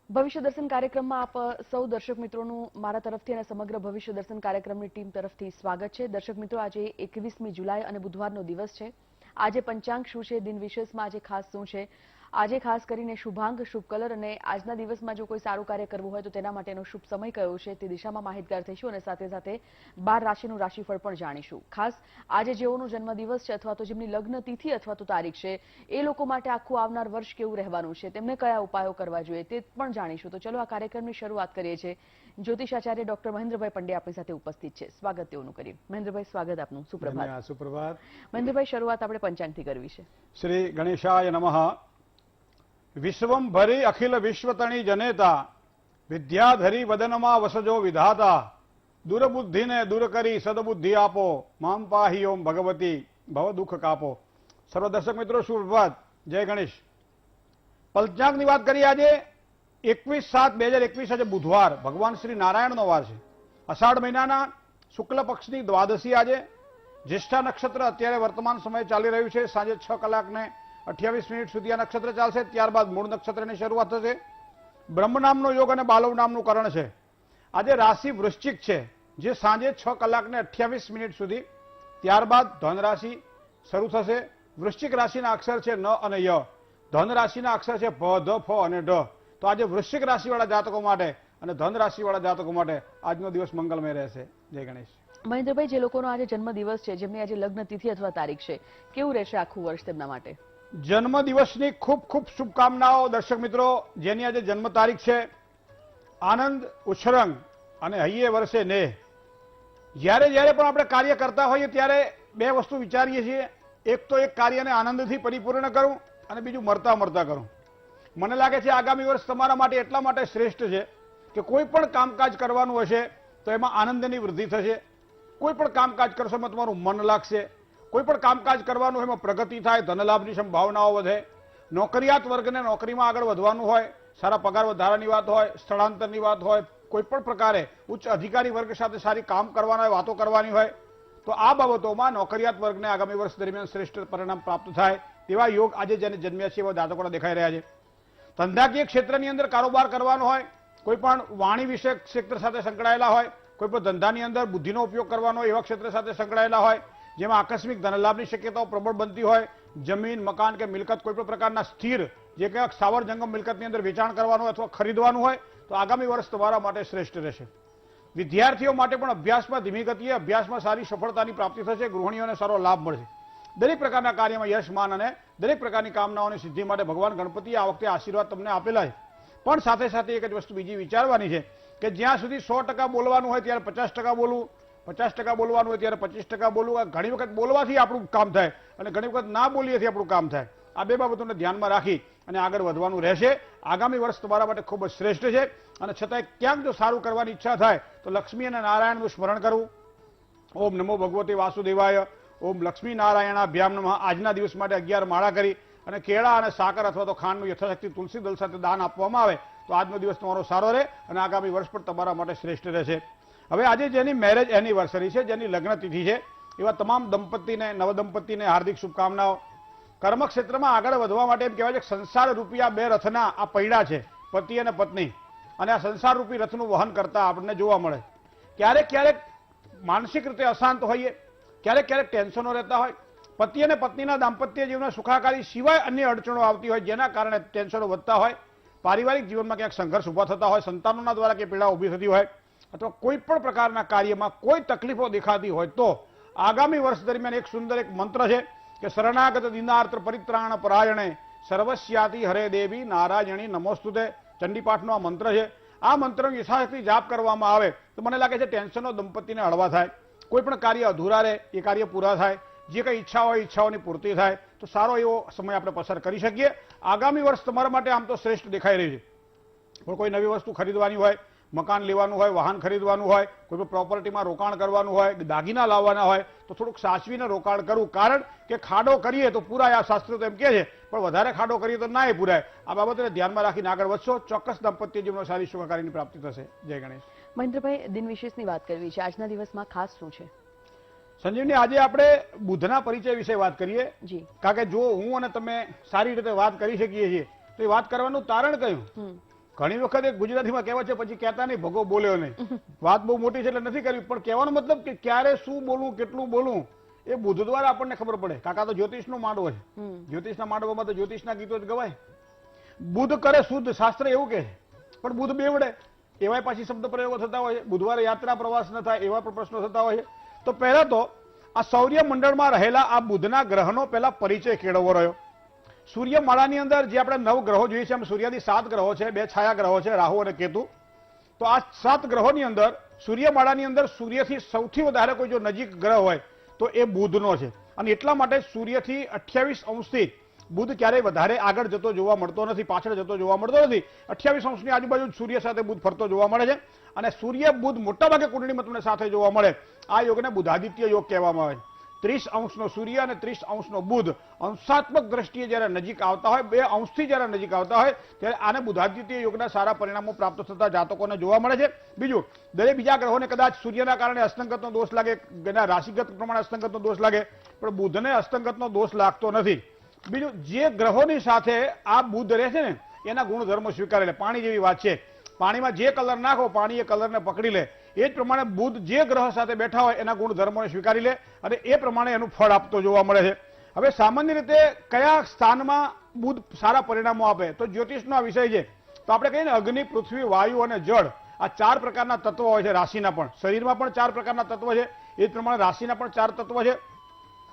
ભવિષ્ય દર્શન કાર્યક્રમમાં આપ સૌ દર્શક મિત્રોનું મારા તરફથી અને સમગ્ર ભવિષ્ય દર્શન કાર્યક્રમની ટીમ તરફથી સ્વાગત છે। દર્શક મિત્રો, આજે 21મી જુલાઈ અને બુધવારનો દિવસ છે। આજે પંચાંગ શું છે, દિન વિશેષમાં આજે ખાસ શું છે, આજે ખાસ કરીને શુભાંગ, શુભ કલર અને આજના દિવસમાં જો કોઈ સારું કાર્ય કરવું હોય તો તેના માટેનો શુભ સમય કયો છે તે દિશામાં માહિતગાર થઈશું અને સાથે સાથે 12 રાશિનું રાશિફળ પણ જાણીશું। ખાસ આજે જેઓનો જન્મદિવસ છે અથવા તો જેમની લગ્ન તિથિ અથવા તો તારીખ છે એ લોકો માટે આખું આવનાર વર્ષ કેવું રહેવાનું છે, તેમને કયા ઉપાયો કરવા જોઈએ તે પણ જાણીશું। તો ચલો આ કાર્યક્રમની શરૂઆત કરીએ છીએ। જ્યોતિષાચાર્ય ડોક્ટર મહેન્દ્રભાઈ પંડ્યા આપણી સાથે ઉપસ્થિત છે। સ્વાગત તેઓનું કરીએ। મહેન્દ્રભાઈ, સ્વાગત આપનું। સુપ્રભાત। સુપ્રભાત। મહેન્દ્રભાઈ, શરૂઆત આપણે પંચાંગથી કરવી છે। શ્રી ગણેશાય નમઃ। વિશ્વમ ભરી અખિલ વિશ્વતણી જનેતા, વિદ્યાધરી વદનમાં વસજો વિધાતા, દુર્બુદ્ધિને દૂર કરી સદબુદ્ધિ આપો, મામ પાહી ઓમ ભગવતી ભવ દુઃખ કાપો। સર્વ દર્શક મિત્રો સુપ્રભાત, જય ગણેશ। પંચાંગની વાત કરીએ। આજે 21/7/2021 આજે બુધવાર, ભગવાન શ્રી નારાયણનો વાર છે। અષાઢ મહિનાના શુક્લ પક્ષની દ્વાદશી આજે। જ્યેષ્ઠા નક્ષત્ર અત્યારે વર્તમાન સમયે ચાલી રહ્યું છે। સાંજે 6 કલાકને 28 મિનિટ સુધી આ નક્ષત્ર ચાલશે। ત્યારબાદ મૂળ નક્ષત્રની શરૂઆત થશે। બ્રહ્મ નામનો યોગ અને બાલવ નામનું કરણ છે। આજે રાશિ વૃશ્ચિક છે, જે સાંજે 6 કલાકને 28 મિનિટ સુધી, ત્યારબાદ ધન રાશિ શરૂ થશે। વૃશ્ચિક રાશિના અક્ષર છે ન અને ય, ધન રાશિના અક્ષર છે ભ, ધ, ફ અને ઢ। તો આજે વૃશ્ચિક રાશિવાળા જાતકો માટે અને ધન રાશિવાળા જાતકો માટે આજનો દિવસ મંગલમય રહેશે। જય ગણેશ। મહેન્દ્રભાઈ, જે લોકોનો આજે જન્મદિવસ છે, જેમની આજે લગ્ન તિથિ અથવા તારીખ છે, કેવું રહેશે આખું વર્ષ તેમના માટે? જન્મદિવસની ખૂબ ખૂબ શુભકામનાઓ દર્શક મિત્રો। જેની આજે જન્મ તારીખ છે, આનંદ ઉછરંગ અને હૈયે વર્ષે નેહ। જ્યારે જ્યારે પણ આપણે કાર્ય કરતા હોઈએ ત્યારે બે વસ્તુ વિચારીએ છીએ। એક તો એક કાર્યને આનંદથી પરિપૂર્ણ કરું અને બીજું મરતા મરતા કરું। મને લાગે છે આગામી વર્ષ તમારા માટે એટલા માટે શ્રેષ્ઠ છે કે કોઈ પણ કામકાજ કરવાનું હશે તો એમાં આનંદની વૃદ્ધિ થશે। કોઈ પણ કામકાજ કરશો એમાં તમારું મન લાગશે। કોઈ પણ કામકાજ કરવાનું એમાં પ્રગતિ થાય, ધનલાભની સંભાવનાઓ વધે। નોકરિયાત વર્ગને નોકરીમાં આગળ વધવાનું હોય, સારા પગાર વધારાની વાત હોય, સ્થળાંતરની વાત હોય, કોઈ પણ પ્રકારે ઉચ્ચ અધિકારી વર્ગ સાથે સારી કામ કરવાના હોય, વાતો કરવાની હોય, તો આ બાબતોમાં નોકરિયાત વર્ગને આગામી વર્ષ દરમિયાન શ્રેષ્ઠ પરિણામ પ્રાપ્ત થાય તેવા યોગ આજે જેને જન્મ્યા છે એવા જાતકોને દેખાઈ રહ્યા છે। ધંધાકીય ક્ષેત્રની અંદર કારોબાર કરવાનો હોય, કોઈ પણ વાણી વિષયક ક્ષેત્ર સાથે સંકળાયેલા હોય, કોઈ પણ ધંધાની અંદર બુદ્ધિનો ઉપયોગ કરવાનો હોય એવા ક્ષેત્ર સાથે સંકળાયેલા હોય, જેમાં આકસ્મિક ધનલાભની શક્યતાઓ પ્રબળ બનતી હોય, જમીન, મકાન કે મિલકત કોઈ પણ પ્રકારના સ્થિર જે કંઈક સ્થાવર જંગમ મિલકતની અંદર વેચાણ કરવાનું હોય અથવા ખરીદવાનું હોય તો આગામી વર્ષ તમારા માટે શ્રેષ્ઠ રહેશે। વિદ્યાર્થીઓ માટે પણ અભ્યાસમાં ધીમી ગતિએ અભ્યાસમાં સારી સફળતાની પ્રાપ્તિ થશે। ગૃહિણીઓને સારો લાભ મળશે। દરેક પ્રકારના કાર્યમાં યશ, માન અને દરેક પ્રકારની કામનાઓની સિદ્ધિ માટે ભગવાન ગણપતિએ આ વખતે આશીર્વાદ તમને આપેલા છે। પણ સાથે સાથે એક જ વસ્તુ બીજી વિચારવાની છે કે જ્યાં સુધી 100% બોલવાનું હોય ત્યારે 50% બોલવું, 50% બોલવાનું હોય ત્યારે 25% બોલવું। ઘણી વખત બોલવાથી આપણું કામ થાય અને ઘણી વખત ના બોલીએથી આપણું કામ થાય। આ બે બાબતોને ધ્યાનમાં રાખી અને આગળ વધવાનું રહેશે। આગામી વર્ષ તમારા માટે ખૂબ જ શ્રેષ્ઠ છે અને છતાંય ક્યાંક જો સારું કરવાની ઈચ્છા થાય તો લક્ષ્મી અને નારાયણનું સ્મરણ કરવું। ઓમ નમો ભગવતે વાસુદેવાય, ઓમ લક્ષ્મી નારાયણાભ્યામ નમઃ। આજના દિવસ માટે 11 માળા કરી અને કેળા અને સાકર અથવા તો ખાંડનું યથાશક્તિ તુલસી દળ સાથે દાન આપવામાં આવે તો આજનો દિવસ તમારો સારો રહે અને આગામી વર્ષ પણ તમારા માટે શ્રેષ્ઠ રહેશે। હવે આજે જેની મેરેજ એનિવર્સરી છે, જેની લગ્ન તિથિ છે, એવા તમામ દંપતીને, નવદંપતીને હાર્દિક શુભકામનાઓ। કર્મક્ષેત્રમાં આગળ વધવા માટે એમ કહેવાય છે કે સંસાર રૂપિયા 2 રથના આ પૈડા છે, પતિ અને પત્ની, અને આ સંસાર રૂપી રથનું વહન કરતા આપણને જોવા મળે। ક્યારેક ક્યારેક માનસિક રીતે અશાંત હોઈએ, ક્યારેક ક્યારેક ટેન્શનો રહેતા હોય, પતિ અને પત્નીના દાંપત્ય જીવનના સુખાકારી સિવાય અન્ય અડચણો આવતી હોય જેના કારણે ટેન્શનો વધતા હોય, પારિવારિક જીવનમાં ક્યાંક સંઘર્ષ ઊભા થતા હોય, સંતાનોના દ્વારા કે પીડા ઊભી થતી હોય, અથવા કોઈ પણ પ્રકારના કાર્યમાં કોઈ તકલીફો દેખાતી હોય તો આગામી વર્ષ દરમિયાન એક સુંદર એક મંત્ર છે કે શરણાગત દિનાર્થ પરિત્રાણ પરાયણે સર્વસ્યાતિ હરે દેવી નારાયણી નમોસ્તુતે। ચંડીપાઠનો આ મંત્ર છે। આ મંત્રનો યથાશક્તિ જાપ કરવામાં આવે તો મને લાગે છે ટેન્શનો દંપતીને હળવા થાય, કોઈ પણ કાર્ય અધૂરા રહે એ કાર્ય પૂરા થાય, જે કંઈ ઈચ્છા હોય ઈચ્છાઓની પૂર્તિ થાય, તો સારો એવો સમય આપણે પસાર કરી શકીએ। આગામી વર્ષ તમારા માટે આમ તો શ્રેષ્ઠ દેખાઈ રહ્યું છે। પણ કોઈ નવી વસ્તુ ખરીદવાની હોય, મકાન લેવાનું હોય, વાહન ખરીદવાનું હોય, કોઈ પણ પ્રોપર્ટીમાં રોકાણ કરવાનું હોય, દાગીના લાવવાના હોય તો થોડુંક સાચવીને રોકાણ કરવું। કારણ કે ખાડો કરીએ તો પૂરાય, આ શાસ્ત્ર તો એમ કહે છે, પણ વધારે ખાડો કરીએ તો ના એ પૂરાય। આ બાબતને ધ્યાનમાં રાખીને આગળ વધશો, ચોક્કસ દાંપત્ય જીવનમાં સારી સુખાકારીની પ્રાપ્તિ થશે। જય ગણેશ। મહેન્દ્રભાઈ, દિન વિશેષની વાત કરવી છે, આજના દિવસમાં ખાસ શું છે? સંજીવની, આજે આપણે બુધના પરિચય વિશે વાત કરીએ। કારણ કે જો હું અને તમે સારી રીતે વાત કરી શકીએ છીએ તો એ વાત કરવાનું તારણ કયું ઘણી વખત એક ગુજરાતીમાં કહેવાય છે પછી કહેતા નહીં ભગો બોલ્યો નહીં. વાત બહુ મોટી છે એટલે નથી કરવી, પણ કહેવાનો મતલબ કે ક્યારે શું બોલવું કેટલું બોલવું એ બુધ દ્વારા આપણને ખબર પડે. કાકા તો જ્યોતિષનો માંડવો છે, જ્યોતિષના માંડવામાં તો જ્યોતિષના ગીતો જ ગવાય. બુધ કરે શુદ્ધ, શાસ્ત્ર એવું કહે, પણ બુધ બેવડે એવાય પાછી શબ્દ પ્રયોગો થતા હોય છે. બુધવારે યાત્રા પ્રવાસ ન થાય એવા પણ પ્રશ્નો થતા હોય છે. તો પહેલા તો આ સૌર્યમંડળમાં રહેલા આ બુધના ગ્રહનો પહેલા પરિચય કેળવવો રહ્યો. સૂર્યમાળાની અંદર જે આપણે 9 ગ્રહો જોઈએ છે, એમ સૂર્યથી 7 ગ્રહો છે, 2 છાયા ગ્રહો છે, રાહુ અને કેતુ. તો આ 7 ગ્રહોની અંદર સૂર્યમાળાની અંદર સૂર્યથી સૌથી વધારે કોઈ જો નજીક ગ્રહ હોય તો એ બુધનો છે. અને એટલા માટે સૂર્યથી 28 અંશથી બુધ ક્યારેય વધારે આગળ જતો જોવા મળતો નથી, પાછળ જતો જોવા મળતો નથી. 28 અંશની આજુબાજુ સૂર્ય સાથે બુધ ફરતો જોવા મળે છે. અને સૂર્ય બુધ મોટાભાગે કુંડળીમાં તમને સાથે જોવા મળે. આ યોગને બુધાદિત્ય યોગ કહેવામાં આવે છે. 30 અંશનો સૂર્ય અને 30 અંશનો બુધ અંશાત્મક દ્રષ્ટિએ જ્યારે નજીક આવતા હોય, 2 અંશથી જ્યારે નજીક આવતા હોય ત્યારે આને બુધાદિત્ય યોગના સારા પરિણામો પ્રાપ્ત થતા જાતકોને જોવા મળે છે. બીજું, દરેક બીજા ગ્રહોને કદાચ સૂર્યના કારણે અસ્તંગતનો દોષ લાગે, એના રાશિગત પ્રમાણે અસ્તંગતનો દોષ લાગે, પણ બુધને અસ્તંગતનો દોષ લાગતો નથી. બીજું, જે ગ્રહોની સાથે આ બુધ રહે છે ને એના ગુણધર્મો સ્વીકારે લે. પાણી જેવી વાત છે, પાણીમાં જે કલર નાખો પાણી એ કલરને પકડી લે. એ જ પ્રમાણે બુધ જે ગ્રહ સાથે બેઠા હોય એના ગુણધર્મોને સ્વીકારી લે અને એ પ્રમાણે એનું ફળ આપતો જોવા મળે છે. હવે સામાન્ય રીતે કયા સ્થાનમાં બુધ સારા પરિણામો આપે, તો જ્યોતિષનો આ વિષય છે. તો આપણે કહીએ ને અગ્નિ, પૃથ્વી, વાયુ અને જળ, આ 4 પ્રકારના તત્વો હોય છે રાશિના. પણ શરીરમાં પણ 4 પ્રકારના તત્વો છે, એ જ પ્રમાણે રાશિના પણ 4 તત્વો છે.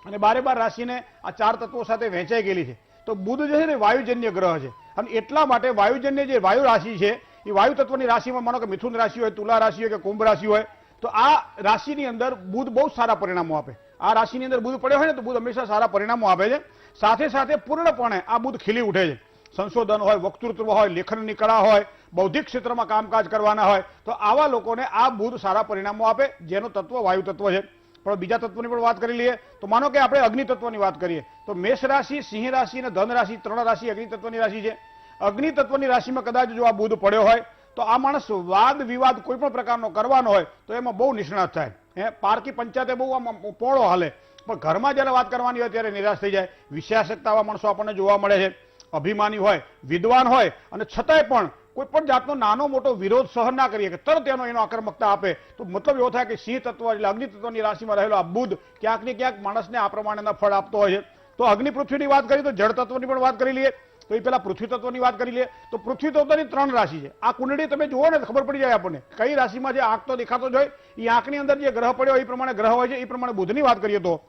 અને 12 રાશિને આ 4 તત્વો સાથે વહેંચાઈ ગયેલી છે. તો બુધ જે છે ને વાયુજન્ય ગ્રહ છે. અને એટલા માટે વાયુજન્ય જે વાયુ રાશિ છે એ વાયુ તત્વની રાશિમાં માનો કે મિથુન રાશિ હોય, તુલા રાશિ હોય કે કુંભ રાશિ હોય, તો આ રાશિની અંદર બુધ બહુ સારા પરિણામો આપે. આ રાશિની અંદર બુધ પડ્યો હોય ને તો બુધ હંમેશા સારા પરિણામો આપે છે. સાથે સાથે પૂર્ણપણે આ બુધ ખીલી ઉઠે છે. સંશોધન હોય, વક્તૃત્વ હોય, લેખનની કળા હોય, બૌદ્ધિક ક્ષેત્રમાં કામકાજ કરવાના હોય, તો આવા લોકોને આ બુધ સારા પરિણામો આપે, જેનો તત્વ વાયુ તત્વ છે. પણ બીજા તત્વની પણ વાત કરી લઈએ તો માનો કે આપણે અગ્નિ તત્વની વાત કરીએ તો મેષ રાશિ, સિંહ રાશિ અને ધન રાશિ 3 રાશિ અગ્નિ તત્વની રાશિ છે. અગ્નિ તત્વની રાશિમાં કદાચ જો આ બુધ પડ્યો હોય તો આ માણસ વાદ વિવાદ કોઈ પણ પ્રકારનો કરવાનો હોય તો એમાં બહુ નિષ્ણાત થાય. પારકી પંચાયતે બહુ આમ પોળો હાલે, પણ ઘરમાં જ્યારે વાત કરવાની હોય ત્યારે નિરાશ થઈ જાય. વિષયાસક્ત આવા માણસો આપણને જોવા મળે છે. અભિમાની હોય, વિદ્વાન હોય અને છતાંય પણ કોઈ પણ જાતનો નાનો મોટો વિરોધ સહન ના કરીએ કે તરત એનો આક્રમકતા આપે. તો મતલબ એવો થાય કે સિંહ તત્વ એટલે અગ્નિ તત્વની રાશિમાં રહેલો આ બુધ ક્યાંક ને ક્યાંક માણસને આ પ્રમાણેના ફળ આપતો હોય છે. તો અગ્નિ પૃથ્વીની વાત કરી તો જળ તત્વની પણ વાત કરી લઈએ. તો એ પેલા પૃથ્વી તત્વની વાત કરી લે તો પૃથ્વી તત્વની 3 રાશિ છે. આ કુંડળી તમે જુઓ ને ખબર પડી જાય આપણને કઈ રાશિમાં જે આંખ તો દેખાતો જ હોય. એ આંખની અંદર જે ગ્રહ પડ્યો એ પ્રમાણે ગ્રહ હોય છે. એ પ્રમાણે બુધની વાત કરીએ તો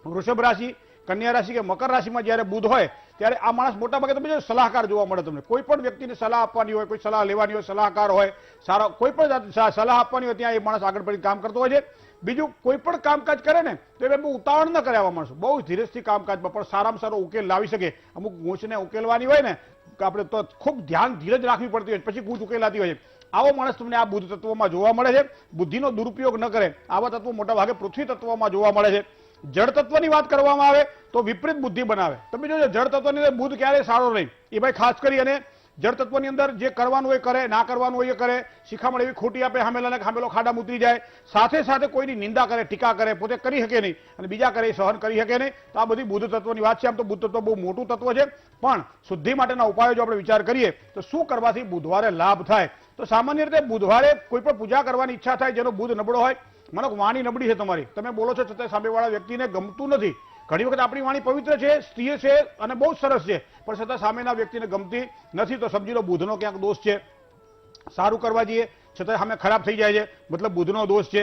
વૃષભ રાશિ, કન્યા રાશિ કે મકર રાશિમાં જ્યારે બુધ હોય ત્યારે આ માણસ મોટાભાગે તમે જો સલાહકાર જોવા મળે. તમને કોઈ પણ વ્યક્તિને સલાહ આપવાની હોય, કોઈ સલાહ લેવાની હોય, સલાહકાર હોય, સારો કોઈ પણ સલાહ આપવાની હોય ત્યાં એ માણસ આગળ પડી કામ કરતો હોય છે. બીજું, કોઈ પણ કામકાજ કરે ને તો એ બહુ ઉતાવળ ન કરે. આવા માણસો બહુ ધીરજથી કામકાજમાં પણ સારામાં સારો ઉકેલ લાવી શકે. અમુક ગૂંચને ઉકેલવાની હોય ને આપણે તો ખૂબ ધીરજ રાખવી પડતી હોય, પછી ગૂંચ ઉકેલાતી હોય. આવો માણસ તમને આ બુધ તત્વમાં જોવા મળે છે. બુદ્ધિનો દુરુપયોગ ન કરે આવા તત્વો મોટા ભાગે પૃથ્વી તત્વમાં જોવા મળે છે. જળ તત્વની વાત કરવામાં આવે તો વિપરીત બુદ્ધિ બનાવે. તમે જોજો જળ તત્વની અંદર બુધ ક્યારેય સારો નહીં. એ ભાઈ ખાસ કરી અને જળ તત્વની અંદર જે કરવાનું હોય કરે, ના કરવાનું હોય એ કરે. શિખામણ એવી ખોટી આપે, હામેલાને હામેલો ખાડામાં ઉતરી જાય. સાથે સાથે કોઈની નિંદા કરે, ટીકા કરે, પોતે કરી શકે નહીં અને બીજા કરે એ સહન કરી શકે નહીં. તો આ બધી બુધ તત્વની વાત છે. આમ તો બુધ તત્વ બહુ મોટું તત્વ છે, પણ શુદ્ધિ માટેના ઉપાયો જો આપણે વિચાર કરીએ તો શું કરવાથી બુધવારે લાભ થાય. તો સામાન્ય રીતે બુધવારે કોઈ પણ પૂજા કરવાની ઈચ્છા થાય જેનો બુધ નબળો હોય. માનો વાણી નબળી છે તમારી, તમે બોલો છો છતાં સામેવાળા વ્યક્તિને ગમતું નથી. ઘણી વખત આપણી વાણી પવિત્ર છે, સ્થિર છે અને બહુ સરસ છે, પણ છતાં સામેના વ્યક્તિને ગમતી નથી. તો સમજી લો બુધનો ક્યાંક દોષ છે. સારું કરવા જઈએ છતાં સામે ખરાબ થઈ જાય છે, મતલબ બુધનો દોષ છે.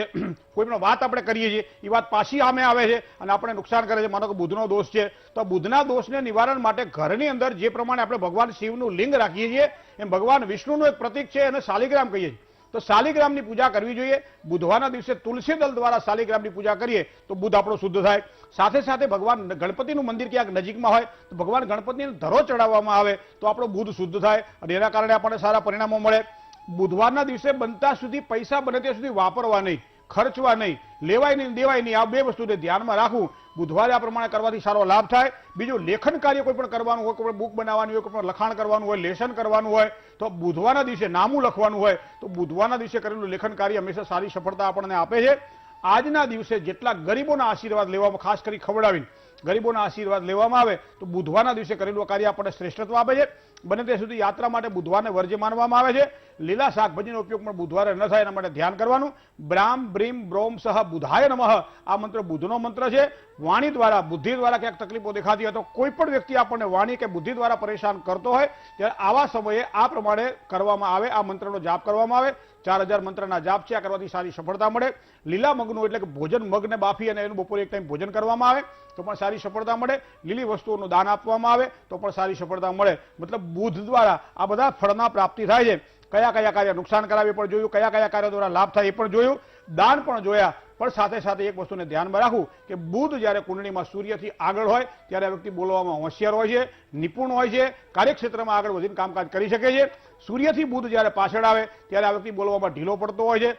કોઈ પણ વાત આપણે કરીએ છીએ એ વાત પાછી સામે આવે છે અને આપણે નુકસાન કરે છે, માનો કે બુધનો દોષ છે. તો બુધના દોષને નિવારણ માટે ઘરની અંદર જે પ્રમાણે આપણે ભગવાન શિવનું લિંગ રાખીએ છીએ એમ ભગવાન વિષ્ણુનું એક પ્રતીક છે અને શાલિગ્રામ કહીએ છીએ. તો શાલિગ્રામની પૂજા કરવી જોઈએ. બુધવારના દિવસે તુલસી દળ દ્વારા શાલિગ્રામની પૂજા કરીએ તો બુધ આપણો શુદ્ધ થાય. સાથે સાથે ભગવાન ગણપતિનું મંદિર ક્યાંક નજીકમાં હોય તો ભગવાન ગણપતિને ધરો ચડાવવામાં આવે તો આપણો બુધ શુદ્ધ થાય અને એના કારણે આપણને સારા પરિણામો મળે. બુધવારના દિવસે બનતા સુધી પૈસા બને ત્યાં સુધી વાપરવા નહીં, ખર્ચવા નહીં, લેવાય નહીં, દેવાય નહીં. આ 2 વસ્તુને ધ્યાનમાં રાખવું. બુધવારે આ પ્રમાણે કરવાથી સારો લાભ થાય. બીજું, લેખન કાર્ય કોઈ પણ કરવાનું હોય, કોઈ પણ બુક બનાવવાની હોય, કોઈ પણ લખાણ કરવાનું હોય, લેશન કરવાનું હોય તો બુધવારના દિવસે નામું લખવાનું હોય તો બુધવારના દિવસે કરેલું લેખન કાર્ય હંમેશા સારી સફળતા આપણને આપે છે. આજના દિવસે જેટલા ગરીબોના આશીર્વાદ લેવામાં, ખાસ કરી ખવડાવીને ગરીબોના આશીર્વાદ લેવામાં આવે તો બુધવારના દિવસે કરેલું કાર્ય આપણને શ્રેષ્ઠત્વ આપે છે. બને ત્યાં સુધી યાત્રા માટે બુધવારને વર્જ્ય માનવામાં આવે છે. લીલા શાકભાજીનો ઉપયોગ પણ બુધવારે ન થાય એના માટે ધ્યાન કરવાનું. બ્રામ બ્રીમ બ્રોમ સહ બુધાય નમઃ આ મંત્ર બુધનો મંત્ર છે. વાણી દ્વારા બુદ્ધિ દ્વારા ક્યાંક તકલીફો દેખાતી હોય તો કોઈ પણ વ્યક્તિ આપણને વાણી કે બુદ્ધિ દ્વારા પરેશાન કરતો હોય ત્યારે આવા સમયે આ પ્રમાણે કરવામાં આવે, આ મંત્રનો જાપ કરવામાં આવે. 4000 મંત્રના જાપ છે, આ કરવાથી સારી સફળતા મળે. લીલા મગનું એટલે કે ભોજન, મગને બાફી અને એનું બપોરે એક ટાઈમ ભોજન કરવામાં આવે તો પણ સારી સફળતા મળે. લીલી વસ્તુઓનું દાન આપવામાં આવે તો પણ સારી સફળતા મળે. મતલબ બુધ દ્વારા આ બધા ફળના પ્રાપ્તિ થાય છે. કયા કયા કાર્ય નુકસાન કરાવે એ પણ જોયું, કયા કયા કાર્ય દ્વારા લાભ થાય એ પણ જોયું, દાન પણ જોયા. પણ સાથે સાથે એક વસ્તુને ધ્યાનમાં રાખવું કે બુધ જ્યારે કુંડળીમાં સૂર્યથી આગળ હોય ત્યારે આ વ્યક્તિ બોલવામાં હોશિયાર હોય છે, નિપુણ હોય છે, કાર્યક્ષેત્રમાં આગળ વધીને કામકાજ કરી શકે છે. સૂર્યથી બુધ જ્યારે પાછળ આવે ત્યારે આ વ્યક્તિ બોલવામાં ઢીલો પડતો હોય છે.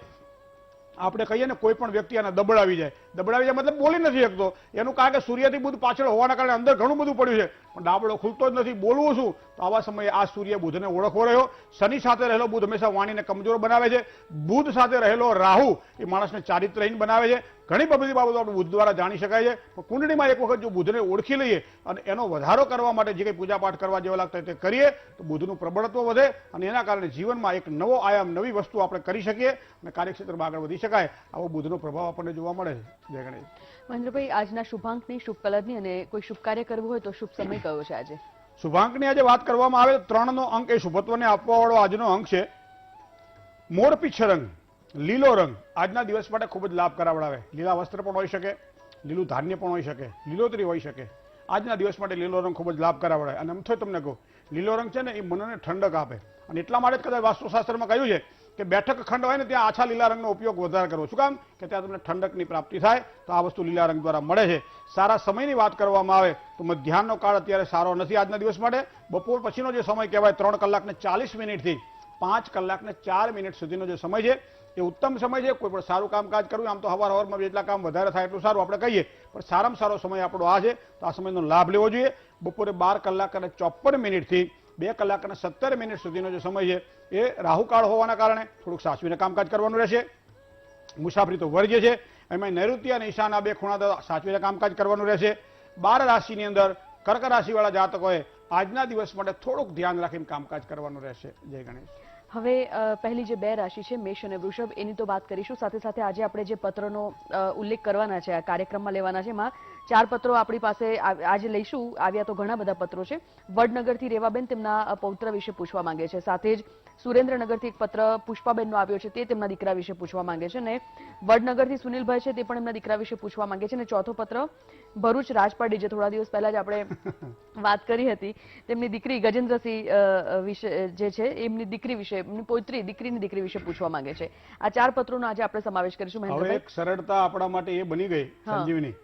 આપણે કહીએ ને કોઈ પણ વ્યક્તિ આને દબડાવી જાય મતલબ બોલી નથી શકતો. એનું કારણ કે સૂર્યથી બુધ પાછળ હોવાના કારણે અંદર ઘણું બધું પડ્યું છે પણ ડાબડો ખુલતો જ નથી. બોલવું શું? તો આવા સમયે આ સૂર્ય બુધને ઓળખવો રહ્યો. શનિ સાથે રહેલો બુધ હંમેશા વાણીને કમજોર બનાવે છે. બુધ સાથે રહેલો રાહુ એ માણસને ચારિત્રહીન બનાવે છે. ઘણી બધી બાબતો આપણે બુધ દ્વારા જાણી શકાય છે. પણ કુંડળીમાં એક વખત જો બુધને ઓળખી લઈએ અને એનો વધારો કરવા માટે જે કંઈ પૂજાપાઠ કરવા જેવા લાગતા તે કરીએ તો બુધનું પ્રબળત્વ વધે અને એના કારણે જીવનમાં એક નવો આયામ, નવી વસ્તુ આપણે કરી શકીએ અને કાર્યક્ષેત્રમાં આગળ વધી શકાય. આવો બુધનો પ્રભાવ આપણને જોવા મળે છે. જય ગણેશ. મહેન્દ્રભાઈ, આજના શુભાંકની, શુભ કલરની અને કોઈ શુભ કાર્ય કરવું હોય તો શુભ સમય કયો છે આજે? શુભાંકની આજે વાત કરવામાં આવે તો 3નો અંક એ શુભત્વને આપવાવાળો આજનો અંક છે. મોરપીંછ રંગ, લીલો રંગ આજના દિવસ માટે ખૂબ જ લાભ કરાવડાવે. લીલા વસ્ત્ર પણ હોઈ શકે, લીલું ધાન્ય પણ હોઈ શકે, લીલોતરી હોઈ શકે. આજના દિવસ માટે લીલો રંગ ખૂબ જ લાભ કરાવડાવે. અને આમ તો તમને કહું, લીલો રંગ છે ને એ મનને ઠંડક આપે અને એટલા માટે જ કદાચ વાસ્તુશાસ્ત્રમાં કહ્યું છે કે બેઠક ખંડ હોય ને ત્યાં આછા લીલા રંગનો ઉપયોગ વધારે કરવો. શું કામ? કે ત્યાં તમને ઠંડકની પ્રાપ્તિ થાય. તો આ વસ્તુ લીલા રંગ દ્વારા મળે છે. સારા સમયની વાત કરવામાં આવે તો મધ્યાહનનો કાળ અત્યારે સારો નથી આજના દિવસ માટે. બપોર પછીનો જે સમય કહેવાય 3 કલાક ને 40 મિનિટથી 5 કલાક ને 4 મિનિટ સુધીનો જે સમય છે એ ઉત્તમ સમય છે. કોઈ પણ સારું કામકાજ કરવું, આમ તો હવારમાં જેટલા કામ વધારે થાય એટલું સારું આપણે કહીએ, પણ સારામાં સારો સમય આપણો આ છે. તો આ સમયનો લાભ લેવો જોઈએ. બપોરે 12 કલાક અને 54 મિનિટથી 2 કલાક અને 17 મિનિટ સુધીનો જે સમય છે એ રાહુકાળ હોવાના કારણે થોડુંક સાચવીને કામકાજ કરવાનું રહેશે. મુસાફરી તો વર્જ્ય છે. એમાં નૈઋત્ય અને ઈશાન આ બે ખૂણા સાચવીને કામકાજ કરવાનું રહેશે. 12 રાશિની અંદર કર્ક રાશિવાળા જાતકોએ આજના દિવસ માટે થોડુંક ધ્યાન રાખીને કામકાજ કરવાનું રહેશે. જય ગણેશ. હવે પહેલી જે 2 રાશિ છે, મેષ અને વૃષભ, એની તો વાત કરીશું. સાથે સાથે આજે આપણે જે પત્રનો ઉલ્લેખ કરવાના છે, આ કાર્યક્રમમાં લેવાના છે, એમાં 4 પત્રો આપણી પાસે આજે લઈશું. આવ્યા તો ઘણા બધા પત્રો છે. વડનગરથી રેવાબેન તેમના પૌત્ર વિશે પૂછવા માંગે છે. સાથે જ સુરેન્દ્રનગરથી એક પત્ર પુષ્પાબેનનો આવ્યો છે, તે તેમના દીકરા વિશે પૂછવા માંગે છે. અને વડનગરથી સુનિલભાઈ છે, તે પણ એમના દીકરા વિશે પૂછવા માંગે છે. અને ચોથો પત્ર ભરૂચ રાજપાડી, જે થોડા દિવસ પહેલા જ આપણે વાત કરી હતી, તેમની દીકરી ગજેન્દ્રસિંહ વિશે જે છે, એમની દીકરી વિશે, એમની પોત્રી દીકરીની દીકરી વિશે પૂછવા માંગે છે. આ 4 પત્રોનો આજે આપણે સમાવેશ કરીશું. હવે એક સરળતા આપણા માટે એ બની ગઈ સંજીવની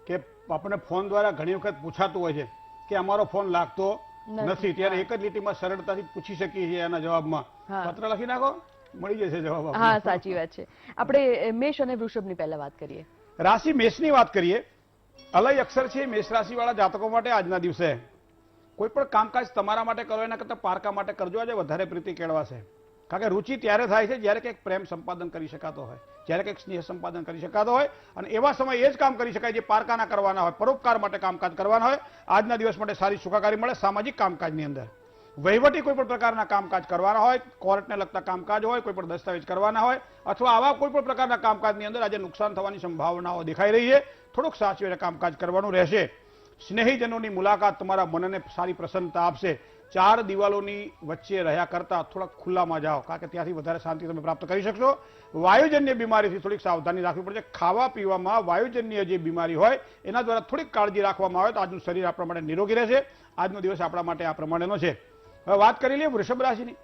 કે આપણને ફોન દ્વારા ઘણી વખત પૂછાતું હોય છે કે અમારો ફોન લાગતો નથી, ત્યારે એક જ લીટીમાં સરળતાથી પૂછી શકીએ છીએ. એના જવાબમાં પત્ર લખી નાખો, મળી જશે જવાબ. હા, સાચી વાત છે. આપણે મેષ અને વૃષભની પહેલા વાત કરીએ. રાશિ મેષની વાત કરીએ. અલય અક્ષર છે મેષ રાશિવાળા જાતકો માટે આજના દિવસે કોઈ પણ કામકાજ તમારા માટે કરો એના કરતાં પારકા માટે કરજો. આજે વધારે પ્રીતિ કેળવાશે. કારણ કે રુચિ ત્યારે થાય છે જ્યારે કંઈક પ્રેમ સંપાદન કરી શકાતો હોય, જ્યારે કંઈક સ્નેહ સંપાદન કરી શકાતો હોય, અને એવા સમય એ જ કામ કરી શકાય જે પારકાના કરવાના હોય, પરોપકાર માટે કામકાજ કરવાના હોય. આજના દિવસ માટે સારી સુખાકારી મળે. સામાજિક કામકાજની અંદર વહીવટી કોઈ પણ પ્રકારના કામકાજ કરવાના હોય, કોર્ટને લગતા કામકાજ હોય, કોઈ પણ દસ્તાવેજ કરવાના હોય, અથવા આવા કોઈ પણ પ્રકારના કામકાજની અંદર આજે નુકસાન થવાની સંભાવનાઓ દેખાઈ રહી છે. થોડુંક સાચવીને કામકાજ કરવાનું રહેશે. સ્નેહીજનોની મુલાકાત તમારા મનને સારી પ્રસન્નતા આપશે. 4 દિવાલોની વચ્ચે રહ્યા કરતા થોડાક ખુલ્લામાં જાઓ, કારણ કે ત્યાંથી વધારે શાંતિ તમે પ્રાપ્ત કરી શકશો. વાયુજન્ય બીમારીથી થોડીક સાવધાની રાખવી પડશે. ખાવા પીવામાં વાયુજન્ય જે બીમારી હોય એના દ્વારા થોડીક કાળજી રાખવામાં આવે તો આજનું શરીર આપણા માટે નિરોગી રહેશે. આજનો દિવસ આપણા માટે આ પ્રમાણેનો છે. હવે વાત કરી લઈએ વૃષભ રાશિની.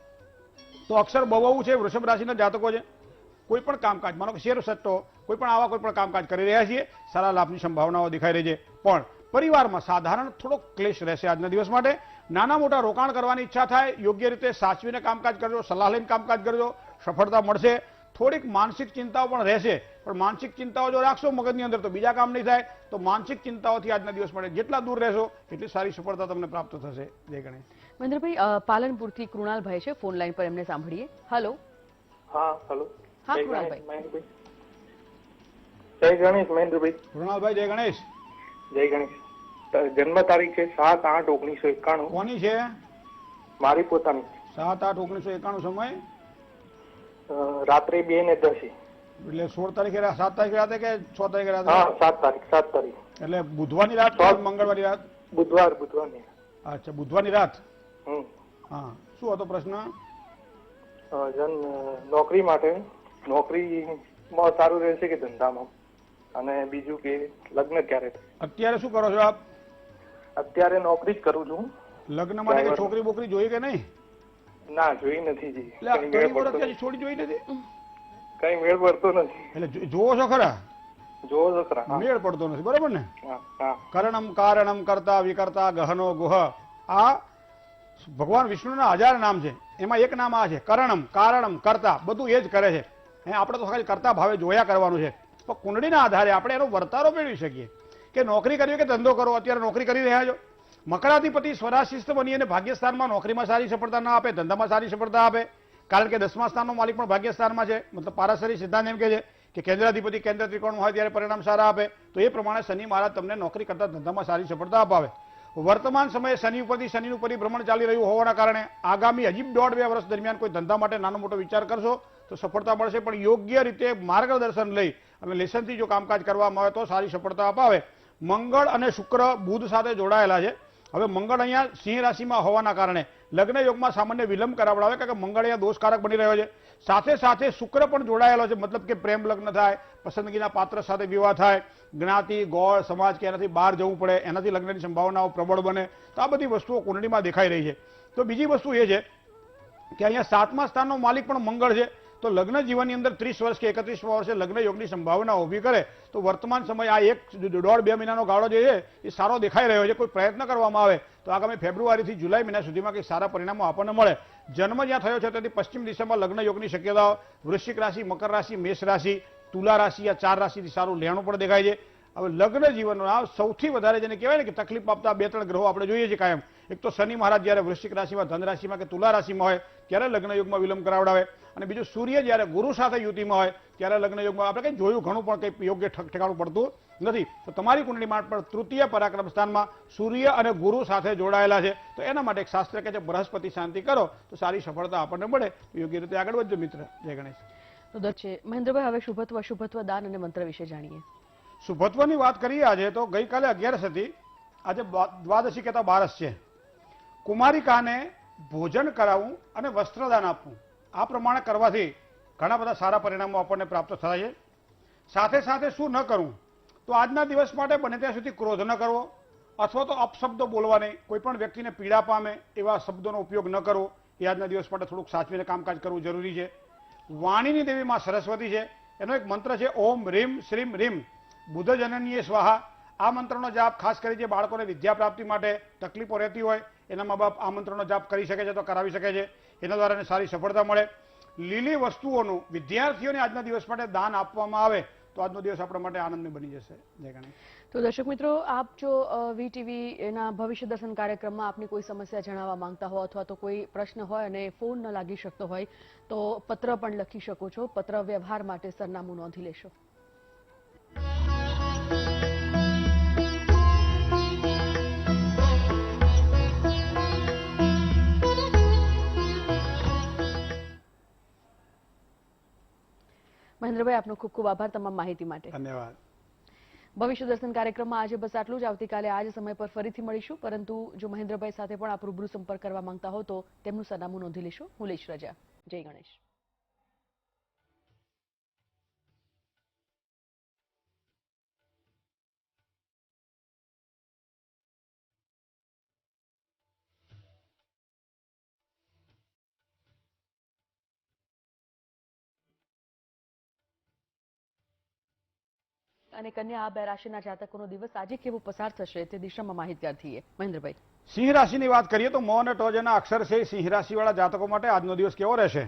તો અક્ષર બહુ છે. વૃષભ રાશિના જાતકો છે. કોઈ પણ કામકાજ, માનો કે શેર સટ્ટો, કોઈ પણ આવા કોઈ પણ કામકાજ કરી રહ્યા છીએ, સારા લાભની સંભાવનાઓ દેખાઈ રહી છે. પણ પરિવારમાં સાધારણ થોડોક ક્લેશ રહેશે આજના દિવસ માટે. નાના મોટા રોકાણ કરવાની ઈચ્છા થાય, યોગ્ય રીતે સાચવીને કામકાજ કરજો, સલાહ લઈને કામકાજ કરજો, સફળતા મળશે. થોડીક માનસિક ચિંતાઓ પણ રહેશે, પણ માનસિક ચિંતાઓ જો રાખશો મગજની અંદર તો બીજા કામ નહીં થાય. તો માનસિક ચિંતાઓથી આજના દિવસ માટે જેટલા દૂર રહેશો એટલી સારી સફળતા તમને પ્રાપ્ત થશે. જય ગણેશ. મહેન્દ્રભાઈ, પાલનપુરથી કૃણાલભાઈ છે ફોન લાઈન પર, એમને સાંભળીએ. હેલો. હા, હેલો. હા, કૃણાલભાઈ. જય ગણેશ મહેન્દ્રભાઈ. કૃણાલભાઈ, જય ગણેશ. જય ગણેશ. જન્મ તારીખ છે 7/8/1991. કોની છે? મારી પોતાની 7/8/1991 સમય રાત્રે 2:10. એટલે 16 તારીખે 7 તારીખે રાતે કે 6 તારીખે રાતે? હા, 7 તારીખ. એટલે બુધવારની રાત કે મંગળવારની રાત? બુધવારની. અચ્છા, બુધવારની રાત. હમ. હા, શું હતો પ્રશ્ન? નોકરી માટે, નોકરીમાં સારું રહેશે કે ધંધામાં, અને બીજું કે લગ્ન ક્યારે? અત્યારે શું કરો છો આપ? અત્યારે નોકરી જ કરું છું. લગ્ન માટે કે છોકરી બોકરી જોઈ કે નહીં? ના, જોઈ નથી જી. એટલે ઘણી વર્ષ છોડી જોઈ નથી? કઈ મેળ પડતો નથી. એટલે જોવો છો ખરા? જોવો છો ખરા? મેળ પડતો નથી, બરાબર ને? હા. કરણમ કારણમ કરતા વિકર્તા ગહનો ગુહ, આ ભગવાન વિષ્ણુના 1000 નામ છે. એમાં એક નામ આ છે કરણમ, કારણમ, કરતા, બધું એ જ કરે છે. આપણે તો ખાલી કરતા ભાવે જોયા કરવાનું છે. પણ કુંડળીના આધારે આપણે એનો વર્તારો મેળવી શકીએ કે નોકરી કરવી કે ધંધો કરો. અત્યારે નોકરી કરી રહ્યા છો, મકરાધિપતિ સ્વરાશિસ્ત બની અને ભાગ્યસ્થાનમાં નોકરીમાં સારી સફળતા ના આપે, ધંધામાં સારી સફળતા આપે. કારણ કે 10મા સ્થાનનો માલિક પણ ભાગ્યસ્થાનમાં છે. મતલબ પારાશરી સિદ્ધાંત એમ કહે છે કે કેન્દ્રાધિપતિ કેન્દ્ર ત્રિકોણમાં હોય ત્યારે પરિણામ સારા આપે. તો એ પ્રમાણે શનિ મહારાજ તમને નોકરી કરતા ધંધામાં સારી સફળતા અપાવે. વર્તમાન સમયે શનિ ઉપરથી શનિનું પરિભ્રમણ ચાલી રહ્યું હોવાના કારણે આગામી હજી 1.5-2 વર્ષ દરમિયાન કોઈ ધંધા માટે નાનો મોટો વિચાર કરશો તો સફળતા મળશે. પણ યોગ્ય રીતે માર્ગદર્શન લઈ અને લેસનથી જો કામકાજ કરવામાં આવે તો સારી સફળતા અપાવે. મંગળ અને શુક્ર બુધ સાથે જોડાયેલા છે. હવે મંગળ અહીંયા સિંહ રાશિમાં હોવાના કારણે લગ્ન યોગમાં સામાન્ય વિલંબ કરાવડાવે, કારણ કે મંગળ અહીંયા દોષકારક બની રહ્યો છે. સાથે સાથે શુક્ર પણ જોડાયેલો છે, મતલબ કે પ્રેમ લગ્ન થાય, પસંદગીના પાત્ર સાથે વિવાહ થાય, જ્ઞાતિ ગોળ સમાજ કે એનાથી બહાર જવું પડે, એનાથી લગ્નની સંભાવનાઓ પ્રબળ બને. તો આ બધી વસ્તુઓ કુંડળીમાં દેખાઈ રહી છે. તો બીજી વસ્તુ એ છે કે અહીંયા 7મા સ્થાનનો માલિક પણ મંગળ છે. તો લગ્ન જીવનની અંદર 30 વર્ષ કે 31મા વર્ષે લગ્ન યોગની સંભાવના ઊભી કરે. તો વર્તમાન સમય આ 1.5-2 મહિનાનો ગાળો જે છે એ સારો દેખાઈ રહ્યો છે. કોઈ પ્રયત્ન કરવામાં આવે તો આગામી ફેબ્રુઆરીથી જુલાઈ મહિના સુધીમાં કંઈક સારા પરિણામો આપણને મળે. જન્મ જ્યાં થયો છે તેથી પશ્ચિમ દિશામાં લગ્ન યોગની શક્યતાઓ. વૃશ્ચિક રાશિ, મકર રાશિ, મેષ રાશિ, તુલા રાશિ, આ 4 રાશિથી સારું લેણું પણ દેખાય છે. હવે લગ્ન જીવનના સૌથી વધારે જેને કહેવાય ને કે તકલીફ આપતા 2-3 ગ્રહો આપણે જોઈએ છીએ કાયમ. એક તો શનિ મહારાજ જ્યારે વૃશ્ચિક રાશિમાં, ધન રાશિમાં કે તુલા રાશિમાં હોય ત્યારે લગ્ન યુગમાં વિલંબ કરાવડાવે. અને બીજું સૂર્ય જ્યારે ગુરુ સાથે યુતિમાં હોય ત્યારે લગ્ન યુગમાં આપણે કંઈ જોયું ઘણું પણ કંઈ યોગ્ય ઠેકાણું પડતું નથી. તો તમારી કુંડળીમાં પણ તૃતીય પરાક્રમ સ્થાનમાં સૂર્ય અને ગુરુ સાથે જોડાયેલા છે. તો એના માટે એક શાસ્ત્ર કે છે બૃહસ્પતિ શાંતિ કરો તો સારી સફળતા આપણને મળે. યોગ્ય રીતે આગળ વધજો મિત્ર. જય ગણેશ. તો છે મહેન્દ્રભાઈ, હવે શુભત્વ અશુભત્વ દાન અને મંત્ર વિશે જાણીએ. શુભત્વની વાત કરીએ આજે તો ગઈકાલે 11 હતી, આજે દ્વાદશી કહેતા 12 છે. કુમારિકાને ભોજન કરાવવું અને વસ્ત્રદાન આપવું, આ પ્રમાણે કરવાથી ઘણા બધા સારા પરિણામો આપણને પ્રાપ્ત થાય છે. સાથે સાથે શું ન કરવું તો આજના દિવસ માટે બને ત્યાં સુધી ક્રોધ ન કરવો, અથવા તો અપશબ્દો બોલવા નહીં. કોઈ પણ વ્યક્તિને પીડા પામે એવા શબ્દોનો ઉપયોગ ન કરવો. એ આજના દિવસ માટે થોડુંક સાચવીને કામકાજ કરવું જરૂરી છે. વાણીની દેવી માં સરસ્વતી છે, એનો એક મંત્ર છે ઓમ રીમ શ્રીમ રીમ બુધજનનીય સ્વાહા. આ મંત્રનો જાપ ખાસ કરી જે બાળકોને વિદ્યા પ્રાપ્તિ માટે તકલીફો રહેતી હોય એના મા બાપ આ મંત્રનો જાપ કરી શકે છે તો કરાવી શકે છે. એના દ્વારા એને સારી સફળતા મળે. લીલી વસ્તુઓનું વિદ્યાર્થીઓને આજના દિવસ માટે દાન આપવામાં આવે તો આજનો દિવસ આપણા માટે આનંદમય બની જશે. જય ગણેશ. તો દર્શક મિત્રો, આપ જો વીટીવી એના ભવિષ્ય દર્શન કાર્યક્રમમાં આપની કોઈ સમસ્યા જણાવવા માંગતા હો અથવા તો કોઈ પ્રશ્ન હોય અને ફોન ન લાગી શકતો હોય તો પત્ર પણ લખી શકો છો. પત્ર વ્યવહાર માટે સરનામું નોંધી લેશો. મહેન્દ્રભાઈ, આપનો ખૂબ ખૂબ આભાર તમામ માહિતી માટે. ધન્યવાદ. ભવિષ્ય દર્શન કાર્યક્રમમાં આજે બસ આટલું જ. આવતીકાલે આ જ સમય પર ફરીથી મળીશું. પરંતુ જો મહેન્દ્રભાઈ સાથે પણ આપ રૂબરૂ સંપર્ક કરવા માંગતા હો તો તેમનું સરનામું નોંધી લેશો. હું લઈશ રજા. જય ગણેશ. અને કન્યા આ 2 રાશિના જાતકોનો દિવસ આજે કેવો પસાર થશે તે દિશામાં માહિતગાર થઈએ. મહેન્દ્રભાઈ, સિંહ રાશિની વાત કરીએ તો મ અને ટ જેના અક્ષર છે સિંહ રાશિવાળા જાતકો માટે આજનો દિવસ કેવો રહેશે?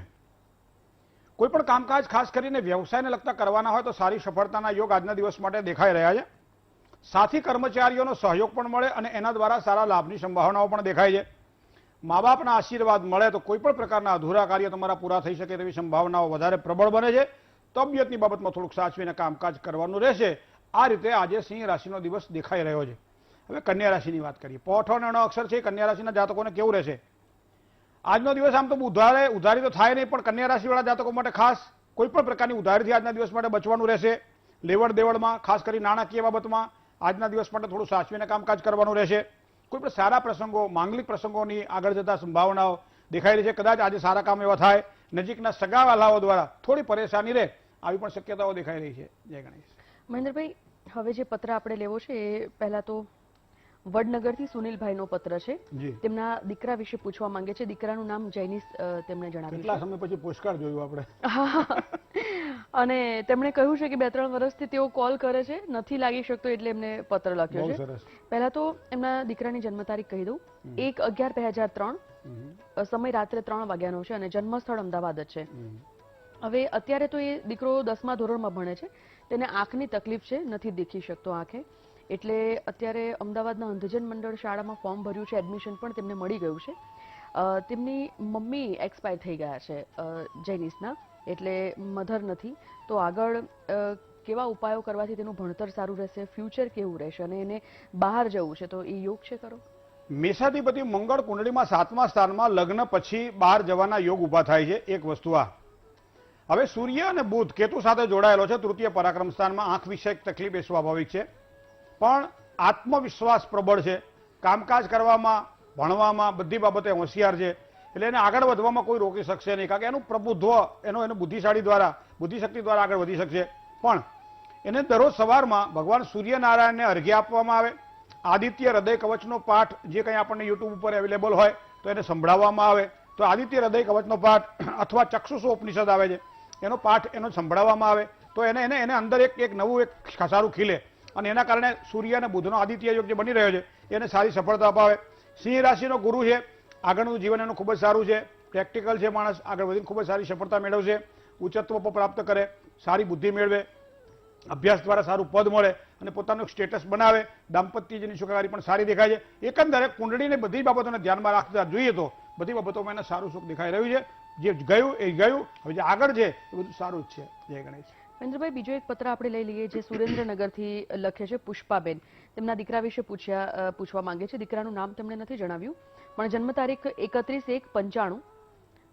કોઈ પણ કામકાજ ખાસ કરીને વ્યવસાયને લગતા કરવાના હોય તો સારી સફળતાના યોગ આજના દિવસ માટે દેખાઈ રહ્યા છે. સાથી કર્મચારીઓનો સહયોગ પણ મળે અને એના દ્વારા સારા લાભની સંભાવનાઓ પણ દેખાય છે. મા બાપના આશીર્વાદ મળે તો કોઈ પણ પ્રકારના અધૂરા કાર્ય તમારા પૂરા થઈ શકે તેવી સંભાવનાઓ વધારે પ્રબળ બને છે. તબિયતની બાબતમાં થોડુંક સાચવીને કામકાજ કરવાનું રહેશે. આ રીતે આજે સિંહ રાશિનો દિવસ દેખાઈ રહ્યો છે. હવે કન્યા રાશિની વાત કરીએ. પોઠ અને ણ અક્ષર છે કન્યા રાશિના જાતકોને કેવું રહેશે? આજનો દિવસ આમ તો ઉધારી તો થાય નહીં, પણ કન્યા રાશિવાળા જાતકો માટે ખાસ કોઈ પણ પ્રકારની ઉધારીથી આજના દિવસ માટે બચવાનું રહેશે. લેવડ દેવડમાં, ખાસ કરી નાણાકીય બાબતમાં આજના દિવસ માટે થોડું સાચવીને કામકાજ કરવાનું રહેશે. કોઈ પણ સારા પ્રસંગો, માંગલિક પ્રસંગોની આગળ જતા સંભાવનાઓ દેખાઈ રહી છે. કદાચ આજે સારા કામ એવા થાય, નજીકના સગાવાલાઓ દ્વારા થોડી પરેશાની રહે, આવી પણ શક્યતાઓ દેખાઈ રહી છે. જય ગણેશ. મહેન્દ્રભાઈ, હવે જે પત્ર આપણે લેવો છે એ પહેલા તો વડનગરથી સુનિલભાઈનો પત્ર છે. જી. તેમના દીકરા વિશે પૂછવા માંગે છે. દીકરાનું નામ જૈનિસ તેમણે જણાવ્યું કેટલા છે. સમય પછી પોસ્ટકાર્ડ જોયું આપણે. અને તેમણે કહ્યું છે કે 2-3 વર્ષથી તેઓ કોલ કરે છે, નથી લાગી શકતો, એટલે એમને પત્ર લખ્યો બહુ છે. સરસ. પહેલા તો એમના દીકરાની જન્મ તારીખ કહી દઉં. 1/11/2003, સમય રાત્રે 3 વાગ્યાનો છે અને જન્મસ્થળ અમદાવાદ જ છે. હવે અત્યારે તો એ દીકરો 10મા ધોરણમાં ભણે છે. તેને આંખની તકલીફ છે, નથી દેખી શકતો આંખે, એટલે અત્યારે અમદાવાદના અંધજન મંડળ શાળામાં ફોર્મ ભર્યું છે. એડમિશન પણ તેમને મળી ગયું છે. તેમની મમ્મી એક્સપાયર થઈ ગયા છે જૈનિસના, એટલે મધર નથી. તો આગળ કેવા ઉપાયો કરવાથી તેનું ભણતર સારું રહેશે, ફ્યુચર કેવું રહેશે, અને એને બહાર જવું છે તો એ યોગ છે ખરો? મેષાધિપતિ મંગળ કુંડળીમાં 7મા સ્થાનમાં લગ્ન પછી બહાર જવાના યોગ ઉભા થાય છે. એક વસ્તુ આ. હવે સૂર્ય અને બુધ કેતુ સાથે જોડાયેલો છે તૃતીય પરાક્રમ સ્થાનમાં. આંખ વિષયક તકલીફ એ સ્વાભાવિક છે, પણ આત્મવિશ્વાસ પ્રબળ છે. કામકાજ કરવામાં, ભણવામાં, બધી બાબતે હોશિયાર છે, એટલે એને આગળ વધવામાં કોઈ રોકી શકશે નહીં, કારણ કે એનું પ્રબુદ્ધ, એનો બુદ્ધિશક્તિ દ્વારા આગળ વધી શકશે. પણ એને દરરોજ સવારમાં ભગવાન સૂર્યનારાયણને અર્ઘ્ય આપવામાં આવે. આદિત્ય હૃદય કવચનો પાઠ જે કંઈ આપણને યુટ્યુબ ઉપર અવેલેબલ હોય તો એને સંભળાવવામાં આવે. તો આદિત્ય હૃદય કવચનો પાઠ અથવા ચક્ષુષોપનિષદ આવે છે, એનો પાઠ એનો સંભળાવવામાં આવે તો એને અંદર એક નવું એક સારું ખીલે, અને એના કારણે સૂર્ય અને બુધનો આદિત્ય યોગ જે બની રહ્યો છે એને સારી સફળતા અપાવે. સિંહ રાશિનો ગુરુ છે. આગળનું જીવન એનું ખૂબ જ સારું છે, પ્રેક્ટિકલ છે. માણસ આગળ વધીને ખૂબ જ સારી સફળતા મેળવશે, ઉચ્ચત્વ પર પ્રાપ્ત કરે, સારી બુદ્ધિ મેળવે, અભ્યાસ દ્વારા સારું પદ મળે અને પોતાનું સ્ટેટસ બનાવે. દાંપત્યની સુખાકારી પણ સારી દેખાય છે. એકંદરે કુંડળીને બધી બાબતોને ધ્યાનમાં રાખતા જોઈએ તો બધી બાબતોમાં એને સારું સુખ દેખાઈ રહ્યું છે. જે ગયું એ ગયું, હવે જે આગળ છે એ બધું સારું જ છે. જય ગણેશ. મહેન્દ્રભાઈ, બીજો એક પત્ર આપણે લઈ લઈએ જે સુરેન્દ્રનગરથી લખે છે પુષ્પાબેન. તેમના દીકરા વિશે પૂછવા માંગે છે. દીકરાનું નામ તેમણે નથી જણાવ્યું, પણ જન્મ તારીખ 31/1/95,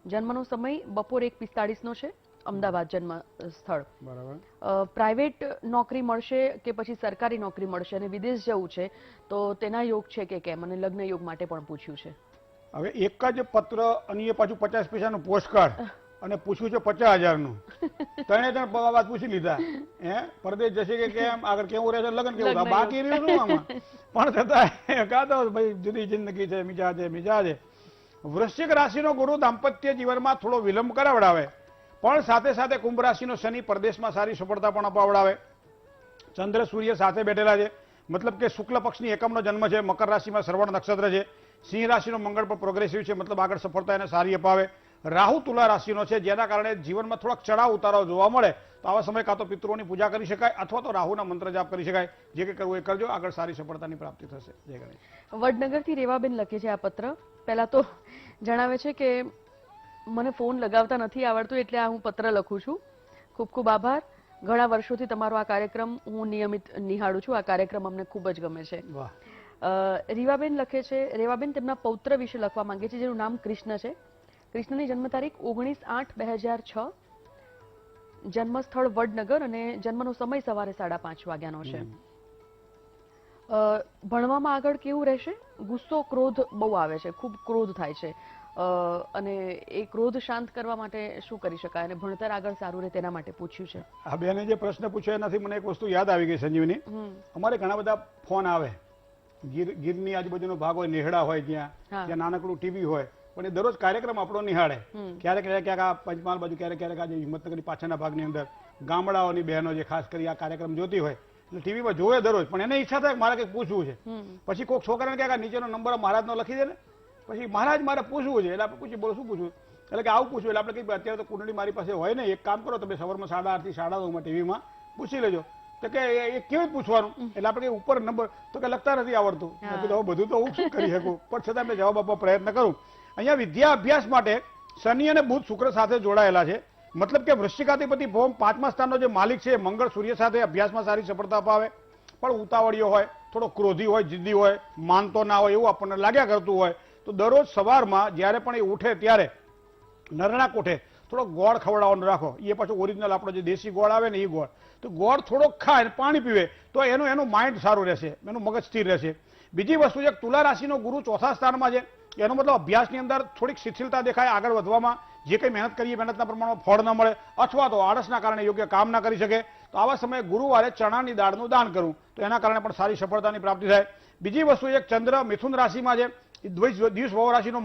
જન્મનો સમય બપોર 1:45 છે, અમદાવાદ જન્મ સ્થળ. બરાબર. પ્રાઇવેટ નોકરી મળશે કે પછી સરકારી નોકરી મળશે, અને વિદેશ જવું છે તો તેના યોગ છે કે કેમ, અને લગ્ન યોગ માટે પણ પૂછ્યું છે. હવે એક જ પત્ર અને એ પાછું 50 પૈસાનું પોસ્ટકાર્ડ અને પૂછ્યું છે 50,000નું. ત્રણ વાત પૂછી લીધા. પરદેશ જશે કે કેમ, આગળ કેવું રહેશે, લગ્ન કેવું, બાકી રહ્યું શું આમાં? પણ છતાં કાતો ભાઈ જુદી જિંદગી છે, મિજાજે. વૃશ્ચિક રાશિનો ગુરુ દાંપત્ય જીવનમાં થોડો વિલંબ કરાવડાવે, પણ સાથે સાથે કુંભ રાશિનો શનિ પરદેશમાં સારી સફળતા પણ અપાવડાવે. ચંદ્ર સૂર્ય સાથે બેઠેલા છે, મતલબ કે શુક્લ પક્ષની એકમનો જન્મ છે. મકર રાશિમાં શ્રવણ નક્ષત્ર છે. સિંહ રાશિનો મંગળ પણ પ્રોગ્રેસિવ છે, મતલબ આગળ સફળતા એને સારી અપાવે. રાહુ તુલા રાશિનો છે, જેના કારણે જીવનમાં થોડાક ચડાવ ઉતારાવ જોવા મળે. તો આવા સમય કાં તો પિતૃઓની પૂજા કરી શકાય અથવા તો રાહુના મંત્ર જાપ કરી શકાય. જે કંઈ કરવું એ કરજો, આગળ સારી સફળતાની પ્રાપ્તિ થશે. જય ગણેશ. વડનગરથી રેવાબેન લખે છે આ પત્ર. પહેલા તો જણાવે છે કે મને ફોન લગાવતા નથી આવડતું, એટલે આ હું પત્ર લખું છું. ખૂબ ખૂબ આભાર. ઘણા વર્ષોથી તમારો આ કાર્યક્રમ હું નિયમિત નિહાળું છું. આ કાર્યક્રમ અમને ખૂબ જ ગમે છે. વાહ. રીવાબેન લખે છે. રેવાબેન તેમના પૌત્ર વિશે લખવા માંગે છે, જેનું નામ કૃષ્ણ છે. કૃષ્ણની જન્મ તારીખ 19/8/2006, જન્મસ્થળ વડનગર, અને જન્મનો સમય સવારે 5:30 વાગ્યાનો છે. ભણવામાં આગળ કેવું રહેશે? ગુસ્સો, ક્રોધ બહુ આવે છે, ખૂબ ક્રોધ થાય છે, અને એ ક્રોધ શાંત કરવા માટે શું કરી શકાય, અને ભણતર આગળ સારું રહે તેના માટે પૂછ્યું છે. આ બેને જે પ્રશ્ન પૂછ્યો એનાથી મને એક વસ્તુ યાદ આવી ગઈ સંજીવની. અમારે ઘણા બધા ફોન આવે, ગીરની આજુબાજુનો ભાગ હોય, નેહડા હોય, ત્યાં નાનકડું ટીવી હોય, પણ એ દરરોજ કાર્યક્રમ આપણો નિહાળે. ક્યારેક ક્યાંક આ પંચમહાલ બાજુ, ક્યારેક આજે હિંમતનગરની પાછળના ભાગની અંદર ગામડાઓની બહેનો જે ખાસ કરી આ કાર્યક્રમ જોતી હોય એટલે ટીવીમાં જોવે દરરોજ, પણ એને ઈચ્છા થાય મારે કંઈક પૂછવું છે. પછી કોઈક છોકરાને ક્યાંક નીચેનો નંબર મહારાજનો લખી દે ને, પછી મહારાજ મારે પૂછવું છે, એટલે આપણે પૂછીએ બોલો શું પૂછવું, એટલે કે આવું પૂછવું. એટલે આપણે કહીએ અત્યારે તો કુંડળી મારી પાસે હોય ને, એક કામ કરો તમે સવારમાં 8:30 થી 9:30 ટીવીમાં પૂછી લેજો. તો કે એ કેવી પૂછવાનું, એટલે આપણે ઉપર નંબર તો કે લખતા નથી આવડતું. બધું તો હું શું કરી શકું, પણ છતાં મેં જવાબ આપવા પ્રયત્ન કરું. અહીંયા વિદ્યા અભ્યાસ માટે શનિ અને બુધ શુક્ર સાથે જોડાયેલા છે, મતલબ કે વૃશ્ચિકાધિપતિ ભૌમ 5મા સ્થાનનો જે માલિક છે મંગળ સૂર્ય સાથે અભ્યાસમાં સારી સફળતા અપાવે. પણ ઉતાવળીઓ હોય, થોડો ક્રોધી હોય, જિદ્દી હોય, માનતો ના હોય એવું આપણને લાગ્યા કરતું હોય તો દરરોજ સવારમાં જ્યારે પણ એ ઉઠે ત્યારે નરણા કોઠે થોડો ગોળ ખવડાવવાનો રાખો. એ પાછો ઓરિજિનલ આપણો જે દેશી ગોળ આવે ને એ ગોળ. તો ગોળ થોડોક ખાય અને પાણી પીવે તો એનું માઇન્ડ સારું રહેશે, એનું મગજ સ્થિર રહેશે. બીજી વસ્તુ છે તુલા રાશિનો ગુરુ ચોથા સ્થાનમાં છે. એનો મતલબ અભ્યાસની અંદર થોડીક શિથિલતા દેખાય, આગળ વધવામાં જે કંઈ મહેનત કરીએ મહેનતના પ્રમાણમાં ફળ ન મળે અથવા તો આળસના કારણે યોગ્ય કામ ના કરી શકે. તો આવા સમયે ગુરુવારે ચણાની દાળનું દાન કરવું તો એના કારણે પણ સારી સફળતાની પ્રાપ્તિ થાય. બીજી વસ્તુ એક ચંદ્ર મિથુન રાશિમાં છે. દ્વિજ ભાવ રાશિનો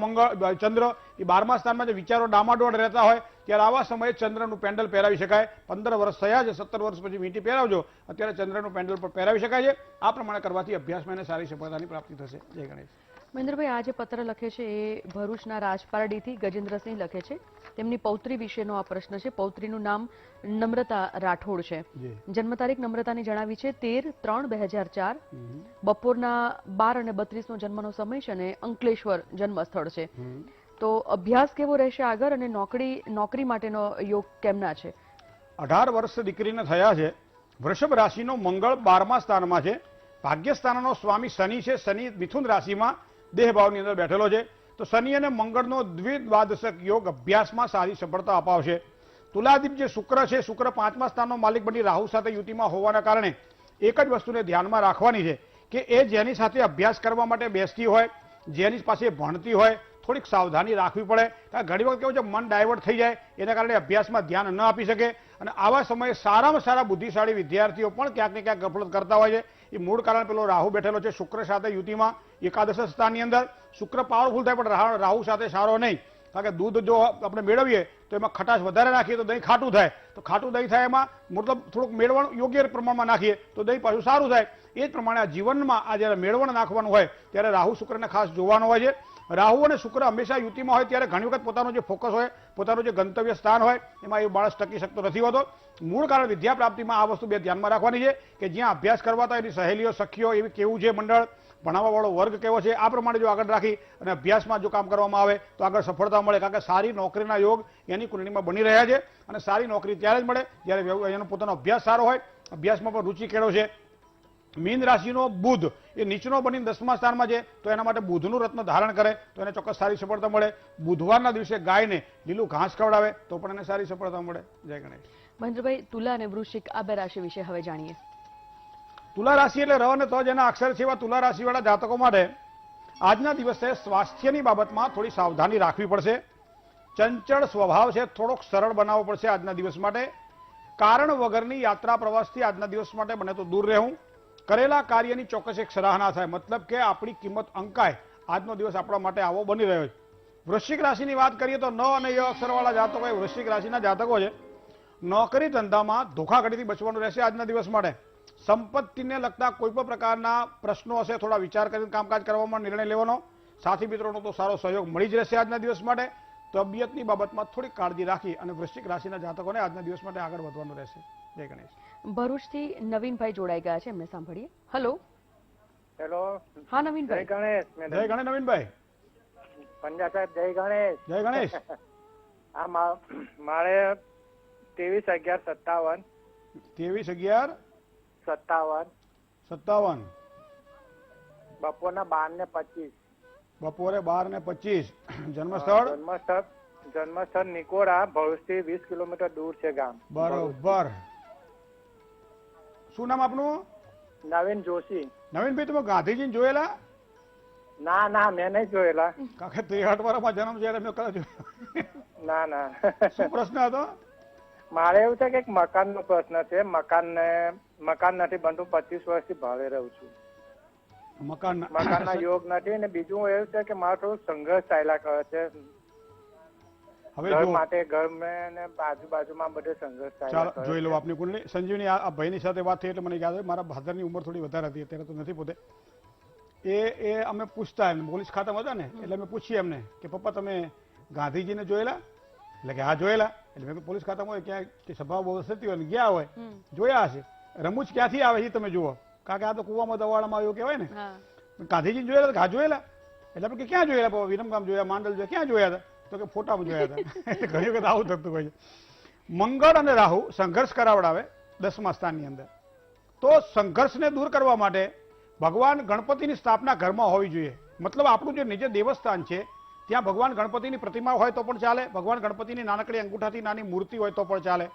ચંદ્ર એ 12મા સ્થાનમાં જે વિચારો ડામાડોળ રહેતા હોય ત્યારે આવા સમયે ચંદ્રનું પેન્ડલ પહેરાવી શકાય. 15 વર્ષ થયા છે, 17 વર્ષ પછી વીંટી પહેરાવજો. અત્યારે ચંદ્રનું પેન્ડલ પણ પહેરાવી શકાય છે. આ પ્રમાણે કરવાથી અભ્યાસમાં એને સારી સફળતાની પ્રાપ્તિ થશે. જય ગણેશ. મહેન્દ્રભાઈ, આ જે પત્ર લખે છે એ ભરૂચના રાજપારડીથી ગજેન્દ્રસિંહ લખે છે. તેમની પૌત્રી વિશેનો આ પ્રશ્ન છે. પૌત્રીનું નામ નમ્રતા રાઠોડ છે. જન્મ તારીખ નમ્રતાની જણાવી છે 13/3/2004. બપોરના 12 અને 32નો જન્મનો સમય છે અને અંકલેશ્વર જન્મ સ્થળ છે. તો અભ્યાસ કેવો રહેશે આગળ અને નોકરી માટેનો યોગ કેમના છે? 18 વર્ષ દીકરીને થયા છે. વૃષભ રાશિનો મંગળ 12મા સ્થાનમાં છે. ભાગ્યસ્થાનનો સ્વામી શનિ છે. શનિ મિથુન રાશિમાં દેહભાવની અંદર બેઠેલો છે. તો શનિ અને મંગળનો દ્વિદ્વાદશક યોગ અભ્યાસમાં સારી સફળતા અપાવશે. તુલાદીપ જે શુક્ર છે, શુક્ર 5મા સ્થાનનો માલિક બની રાહુ સાથે યુતિમાં હોવાના કારણે એક જ વસ્તુને ધ્યાનમાં રાખવાની છે કે એ જેની સાથે અભ્યાસ કરવા માટે બેસતી હોય, જેની પાસે ભણતી હોય, થોડીક સાવધાની રાખવી પડે. કારણ ઘણી વખત કેવું છે મન ડાયવર્ટ થઈ જાય, એના કારણે અભ્યાસમાં ધ્યાન ન આપી શકે અને આવા સમયે સારામાં સારા બુદ્ધિશાળી વિદ્યાર્થીઓ પણ ક્યાંક ને ક્યાંક ગફલત કરતા હોય છે. એ મૂળ કારણ પેલો રાહુ બેઠેલો છે શુક્ર સાથે યુતિમાં એકાદશ સ્થાનની અંદર. શુક્ર પાવરફુલ થાય પણ રાહુ સાથે સારો નહીં. કારણ કે દૂધ જો આપણે મેળવીએ તો એમાં ખટાશ વધારે નાખીએ તો દહીં ખાટું થાય. તો ખાટું દહીં થાય એમાં મતલબ થોડુંક મેળવણ યોગ્ય પ્રમાણમાં નાખીએ તો દહીં પાછું સારું થાય. એ જ પ્રમાણે આ જીવનમાં આ જ્યારે મેળવણ નાખવાનું હોય ત્યારે રાહુ શુક્રને ખાસ જોવાનો હોય છે. રાહુ અને શુક્ર હંમેશા યુતિમાં હોય ત્યારે ઘણી વખત પોતાનું જે ફોકસ હોય, પોતાનું જે ગંતવ્ય સ્થાન હોય એમાં એ માણસ ટકી શકતો નથી હોતો. મૂળ કારણ વિદ્યા પ્રાપ્તિમાં આ વસ્તુ બે ધ્યાનમાં રાખવાની છે કે જ્યાં અભ્યાસ કરવા હતા એની સહેલીઓ, સખીઓ એવી કેવું છે મંડળ, ભણાવવાવાળો વર્ગ કેવો છે, આ પ્રમાણે જો આગળ રાખી અને અભ્યાસમાં જો કામ કરવામાં આવે તો આગળ સફળતા મળે. કારણ કે સારી નોકરીના યોગ એની કુંડળીમાં બની રહ્યા છે અને સારી નોકરી ત્યારે જ મળે જ્યારે એનો પોતાનો અભ્યાસ સારો હોય, અભ્યાસમાં પણ રુચિ કેળો છે. મીન રાશિનો બુધ એ નીચનો બનીને 10મા સ્થાનમાં છે. તો એના માટે બુધનું રત્ન ધારણ કરે તો એને ચોક્કસ સારી સફળતા મળે. બુધવારના દિવસે ગાયને લીલું ઘાસ ખવડાવે તો પણ એને સારી સફળતા મળે. જય ગણેશ. મહેન્દ્રભાઈ, તુલા અને વૃશ્ચિક આ બે રાશિ વિશે હવે જાણીએ. તુલા રાશિ એટલે ર અને ત જેના અક્ષર છે એવા તુલા રાશિવાળા જાતકો માટે આજના દિવસે સ્વાસ્થ્યની બાબતમાં થોડી સાવધાની રાખવી પડશે. ચંચળ સ્વભાવ છે, થોડોક સરળ બનાવવો પડશે આજના દિવસ માટે. કારણ વગરની યાત્રા પ્રવાસથી આજના દિવસ માટે બને તો દૂર રહેવું. કરેલા કાર્યની ચોક્કસ એક સરાહના થાય, મતલબ કે આપણી કિંમત અંકાય. આજનો દિવસ આપણા માટે આવો બની રહ્યો છે. વૃશ્ચિક રાશિની વાત કરીએ તો ન અને ય અક્ષરવાળા જાતકો એ વૃશ્ચિક રાશિના જાતકો છે. નોકરી ધંધામાં ધોખાધડીથી બચવાનું રહેશે આજના દિવસ માટે. સંપત્તિને લગતા કોઈ પણ પ્રકારના પ્રશ્નો હશે થોડા વિચાર કરીને કામકાજ કરવામાં નિર્ણય લેવાનો. સાથી મિત્રોનો તો સારો સહયોગ મળી જ રહેશે આજના દિવસ માટે. તબિયતની બાબતમાં થોડી કાળજી રાખી અને વૃશ્ચિક રાશિના જાતકોને આજના દિવસ માટે આગળ વધવાનું રહેશે. જય ગણેશ. ભરૂચથી નવીનભાઈ જોડાઈ ગયા છે, એમને સાંભળીએ. હેલો. હેલો. હા નવીનભાઈ. જય ગણેશ. જય ગણેશ નવીનભાઈ. પંજા સાહેબ જય ગણેશ. જય ગણેશ. આ મારે 23/11/57. 23/11/57. બપોરના 12:25. બપોરે 12:25. જન્મસ્થળ જન્મસ્થળ નિકોરા, ભરૂચથી 20 કિલોમીટર દૂર છે ગામ. બરોબર. શું નામ આપનું? નવીન જોશી. નવીનભાઈ, તમે ગાંધીજીને જોયેલા? ના ના, મેં નહીં જોયેલા. કારણ કે 63 વર્ષમાં જન્મ છે મેં કદાચ ના ના. શું પ્રશ્ન હતો? મારે એવું છે કે એક મકાનનો પ્રશ્ન છે. મકાન નથી બનતું, 25 વર્ષથી ભાડે રહું છું. મકાનના યોગ નથી ને બીજું એવું છે કે મારે થોડું સંઘર્ષ ચાલ્યા કરે છે. હવે ઘર માટે ઘર ને બાજુમાં બધે સંઘર્ષ ચાલ્યા કરે. જોઈ લો આપની કુંડળી. સંજીવની આ ભાઈની સાથે વાત થઈ એટલે મને યાદ આવ્યું. મારા ફાધરની ઉંમર થોડી વધારે હતી, અત્યારે તો નથી પોતે. એ અમે પૂછતા એમ પોલીસ ખાતામાં હતા ને એટલે અમે પૂછીએ એમને કે પપ્પા તમે ગાંધીજીને જોયેલા? એટલે કે હા જોયેલા. એટલે મેં પોલીસ ખાતામાં હોય ક્યાંય સભા બહુ થતી હોય ગયા હોય જોયા હશે. રમૂજ ક્યાંથી આવે છે તમે જુઓ, કારણ કે આ તો કુવામાં દવાડામાં આવ્યું કહેવાય ને. ગાંધીજી જોયેલા? હા જોયેલા. એટલે આપણે ક્યાં જોયેલા? વિરમગામ જોયા, માંડલ જોયા, ક્યાં જોયા હતા? તો કે ફોટામાં જોયા હતા. ઘણી વખત આવું થતું હોય છે. મંગળ અને રાહુ સંઘર્ષ કરાવડાવે 10મા સ્થાનની અંદર. તો સંઘર્ષને દૂર કરવા માટે ભગવાન ગણપતિની સ્થાપના ઘરમાં હોવી જોઈએ. મતલબ આપણું જે નિજ દેવસ્થાન છે ત્યાં ભગવાન ગણપતિની પ્રતિમા હોય તો પણ ચાલે, ભગવાન ગણપતિની નાનકડી અંગૂઠાથી નાની મૂર્તિ હોય તો પણ ચાલે.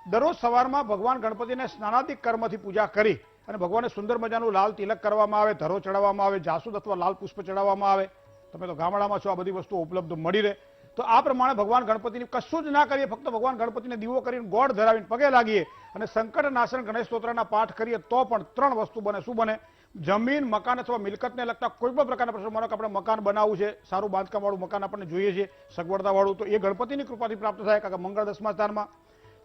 દરરોજ સવારમાં ભગવાન ગણપતિને સ્નાનાદિક કર્મથી પૂજા કરી અને ભગવાનને સુંદર મજાનું લાલ તિલક કરવામાં આવે, ધરો ચડાવવામાં આવે, જાસૂદ અથવા લાલ પુષ્પ ચડાવવામાં આવે. તમે તો ગામડામાં છો, આ બધી વસ્તુઓ ઉપલબ્ધ મળી રહે. તો આ પ્રમાણે ભગવાન ગણપતિની કશું જ ના કરીએ, ફક્ત ભગવાન ગણપતિને દીવો કરીને ગોળ ધરાવીને પગે લાગીએ અને સંકટ નાશન ગણેશ સ્તોત્રના પાઠ કરીએ તો પણ 3 વસ્તુ બને. શું બને? જમીન, મકાન અથવા મિલકતને લગતા કોઈ પણ પ્રકારના પ્રશ્નો, માનો કે આપણે મકાન બનાવવું છે, સારું બાંધકામવાળું મકાન આપણને જોઈએ છે, સગવડતાવાળું, તો એ ગણપતિની કૃપાથી પ્રાપ્ત થાય. કારણ કે મંગળ 10મા સ્થાનમાં.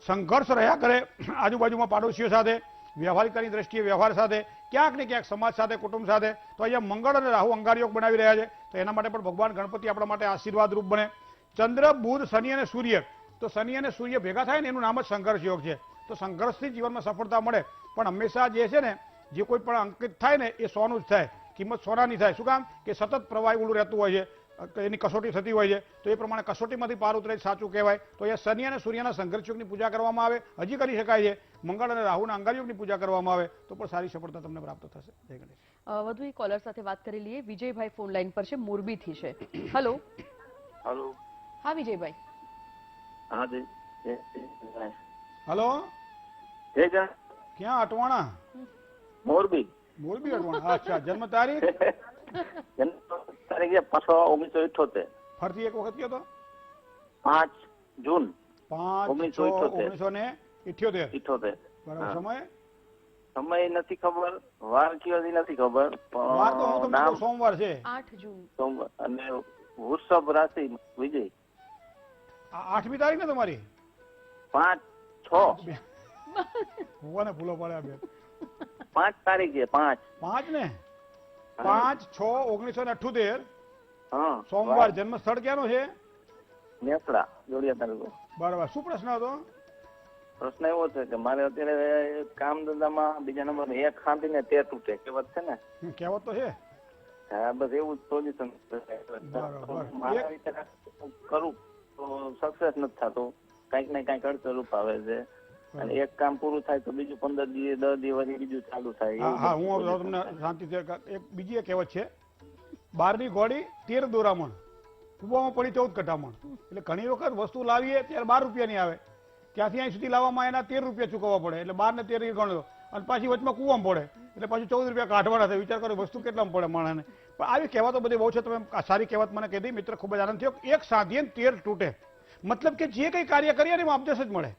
સંઘર્ષ રહ્યા કરે આજુબાજુમાં પાડોશીઓ સાથે, વ્યવહારિકતાની દ્રષ્ટિએ વ્યવહાર સાથે, ક્યાંક ને ક્યાંક સમાજ સાથે, કુટુંબ સાથે, તો અહીંયા મંગળ અને રાહુ અંગારયોગ બનાવી રહ્યા છે. તો એના માટે પણ ભગવાન ગણપતિ આપણા માટે આશીર્વાદ રૂપ બને. ચંદ્ર, બુધ, શનિ અને સૂર્ય, તો શનિ અને સૂર્ય ભેગા થાય ને એનું નામ જ સંઘર્ષ યોગ છે. તો સંઘર્ષથી જીવનમાં સફળતા મળે, પણ હંમેશા જે છે ને, જે કોઈ પણ અંકિત થાય ને એ સોનું જ થાય, કિંમત સોનાની થાય. શું કામ? કે સતત પ્રવાહ ઉડું રહેતું હોય છે, એની કસોટી થતી હોય છે. તો એ પ્રમાણે કસોટીમાંથી પાર ઉતરે સાચું કહેવાય. તો એ શનિ અને સૂર્યના સંઘર્ષ યોગની પૂજા કરવામાં આવે, હજી કરી શકાય છે. મંગળ અને રાહુના અંગારયોગની પૂજા કરવામાં આવે તો પણ સારી સફળતા તમને પ્રાપ્ત થશે. જય ગણેશ. વધુ એક કોલર સાથે વાત કરી લઈએ. વિજયભાઈ ફોન લાઈન પર છે, મોરબીથી છે. હેલો. હેલો. હા વિજયભાઈ. હા જી. હલો, જય જણ. ક્યાં અટવાણા? મોરબી. મોરબી અટવાણા. અચ્છા, જન્મ તારીખ? જન્મ તારીખ 5/1978. ફરતી એક વખત કયો તો? 5 જૂન 5/6/1978. બરાબર. સમય? સમય નથી ખબર, વાર કયો નથી ખબર, વાર તો હું તમને કહું, સોમવાર છે. 8 જૂન. સોમવાર. અને વૃષભ રાશિ. વિજય. 8મી તારીખ ને તમારી? 5/6. ભૂવાને ભૂલો પડ્યા બેન. 5 તારીખ છે. 5 ને 5/6/1978. હા. સોમવાર. જન્મ સ્થળ ક્યાંનું છે? નેસડા, જોડિયા તાલુકો. બરાબર. શું પ્રશ્ન હતો? પ્રશ્ન એવો છે કે મારે અત્યારે કામ ધંધામાં બીજા નંબર એક ખાંધી ને તે તૂટે, કહેવત છે ને? કહેવત તો છે. હા, બસ એવું જ પોઝિશન મારા વિચાર કરું તો સક્સેસ નથી થતું, કઈક ને કઈક અડચણરૂપ આવે છે. અને એક કામ પૂરું થાય તો બીજું 15 દિવસ 10 દિવસ બીજું ચાલુ થાય. હા, હું તમને શાંતિથી એક બીજી એક કહેવત છે, 12ની ઘોડી 13 દોરામણ, કુવામાં પડી 14 કટામણ. એટલે ઘણી વખત વસ્તુ લાવીએ ત્યારે 12 રૂપિયાની આવે, ત્યાંથી અહીં સુધી લાવવામાં એના 13 રૂપિયા ચૂકવવા પડે, એટલે 12 ને 13 ગણો, અને પાછી વચમાં કુવામાં પડે એટલે પાછું 14 રૂપિયા કાઢવાના થાય. વિચાર કરો વસ્તુ કેટલામાં પડે માણસને. પણ આવી કહેવાતો બધી બહુ છે. તમે સારી કહેવત મને કહી દી મિત્ર, ખૂબ જ આનંદ થયો. એક સાધીએ 13 તૂટે, મતલબ કે જે કંઈ કાર્ય કરીએ ને એમાં અપજસ જ મળે.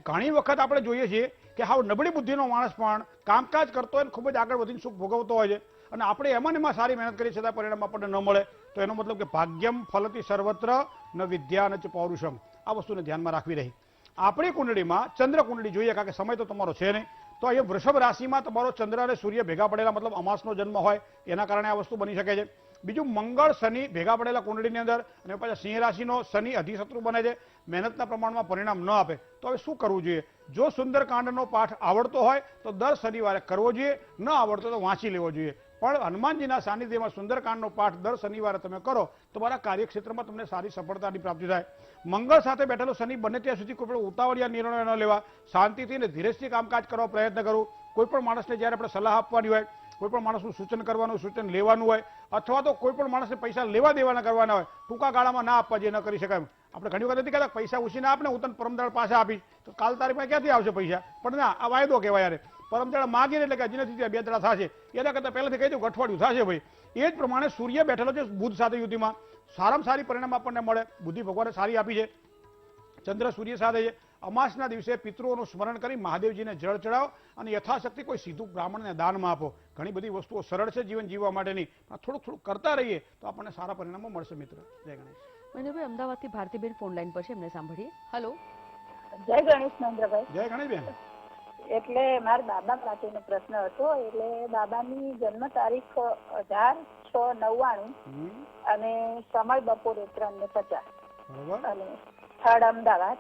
ઘણી વખત આપણે જોઈએ છીએ કે હાવ નબળી બુદ્ધિનો માણસ પણ કામકાજ કરતો હોય, ખૂબ જ આગળ વધીને સુખ ભોગવતો હોય છે, અને આપણે એમાં ને એમાં સારી મહેનત કરીએ છતાં પરિણામ આપણને ન મળે. તો એનો મતલબ કે ભાગ્યમ ફલતી સર્વત્ર ન વિદ્યા ન ચ પૌરુષમ. આ વસ્તુને ધ્યાનમાં રાખવી રહી. આપણી કુંડળીમાં ચંદ્ર કુંડળી જોઈએ, કારણ કે સમય તો તમારો છે નહીં. તો અહીંયા વૃષભ રાશિમાં તમારો ચંદ્ર અને સૂર્ય ભેગા પડેલા, મતલબ અમાસનો જન્મ હોય, એના કારણે આ વસ્તુ બની શકે છે. બીજું, મંગળ શનિ ભેગા પડેલા કુંડળીની અંદર, અને પાછા સિંહ રાશિનો શનિ અધિશત્રુ બને છે, મહેનતના પ્રમાણમાં પરિણામ ન આપે. તો હવે શું કરવું જોઈએ? જો સુંદરકાંડનો પાઠ આવડતો હોય તો દર શનિવારે કરવો જોઈએ, ન આવડતો તો વાંચી લેવો જોઈએ. પણ હનુમાનજીના સાનિધ્યમાં સુંદરકાંડનો પાઠ દર શનિવારે તમે કરો તો તમારા કાર્યક્ષેત્રમાં તમને સારી સફળતાની પ્રાપ્તિ થાય. મંગળ સાથે બેઠેલો શનિ બને ત્યાં સુધી કોઈ પણ ઉતાવળિયા નિર્ણયો ન લેવા, શાંતિથી અને ધીરજથી કામકાજ કરવા પ્રયત્ન કરવો. કોઈ પણ માણસને જ્યારે આપણે સલાહ આપવાની હોય, કોઈ પણ માણસનું સૂચન કરવાનું, સૂચન લેવાનું હોય, અથવા તો કોઈ પણ માણસને પૈસા લેવા દેવાના કરવાના હોય, ટૂંકા ગાળામાં ના આપવા, જે ન કરી શકાય. આપણે ઘણી વખત નથી કહેતા પૈસા ઉછીને આપને, હું તને પરમદાળ પાસે આપીશ, તો કાલ તારીખમાં ક્યાંથી આવશે પૈસા? પણ ના, આ વાયદો કહેવાય. યાર પરમદાળ માગીને એટલે કે હજી નથી 2 દાડા થશે, એના કરતાં પહેલાથી કહી દઉં અઠવાડિયું થશે ભાઈ. એ જ પ્રમાણે સૂર્ય બેઠેલો છે બુધ સાથે યુતિમાં, સારામાં સારી પરિણામ આપણને મળે. બુદ્ધિ ભગવાને સારી આપી છે. ચંદ્ર સૂર્ય સાથે છે. અમાસના દિવસે પિતૃઓનું સ્મરણ કરી મહાદેવજીને જળ ચડાવો અને યથાશક્તિ કોઈ સીધું બ્રાહ્મણને દાનમાં આપો. ઘણી બધી વસ્તુઓ સરળ છે જીવન જીવવા માટેની, પણ થોડુંક કરતા રહીએ તો આપણને સારા પરિણામો મળશે મિત્ર. જય ગણેશ. મહેન્દ્રભાઈ, અમદાવાદથી ભારતીબેન ફોન લાઈન પર છે, એમને સાંભળીએ. હેલો. જય ગણેશ મહેન્દ્રભાઈ. જય ગણેશબેન. એટલે મારા બાબા માટેનો પ્રશ્ન હતો. એટલે બાબાની જન્મ તારીખ 18/6/99 અને સમય બપોરે 3:50 અને સ્થળ અમદાવાદ.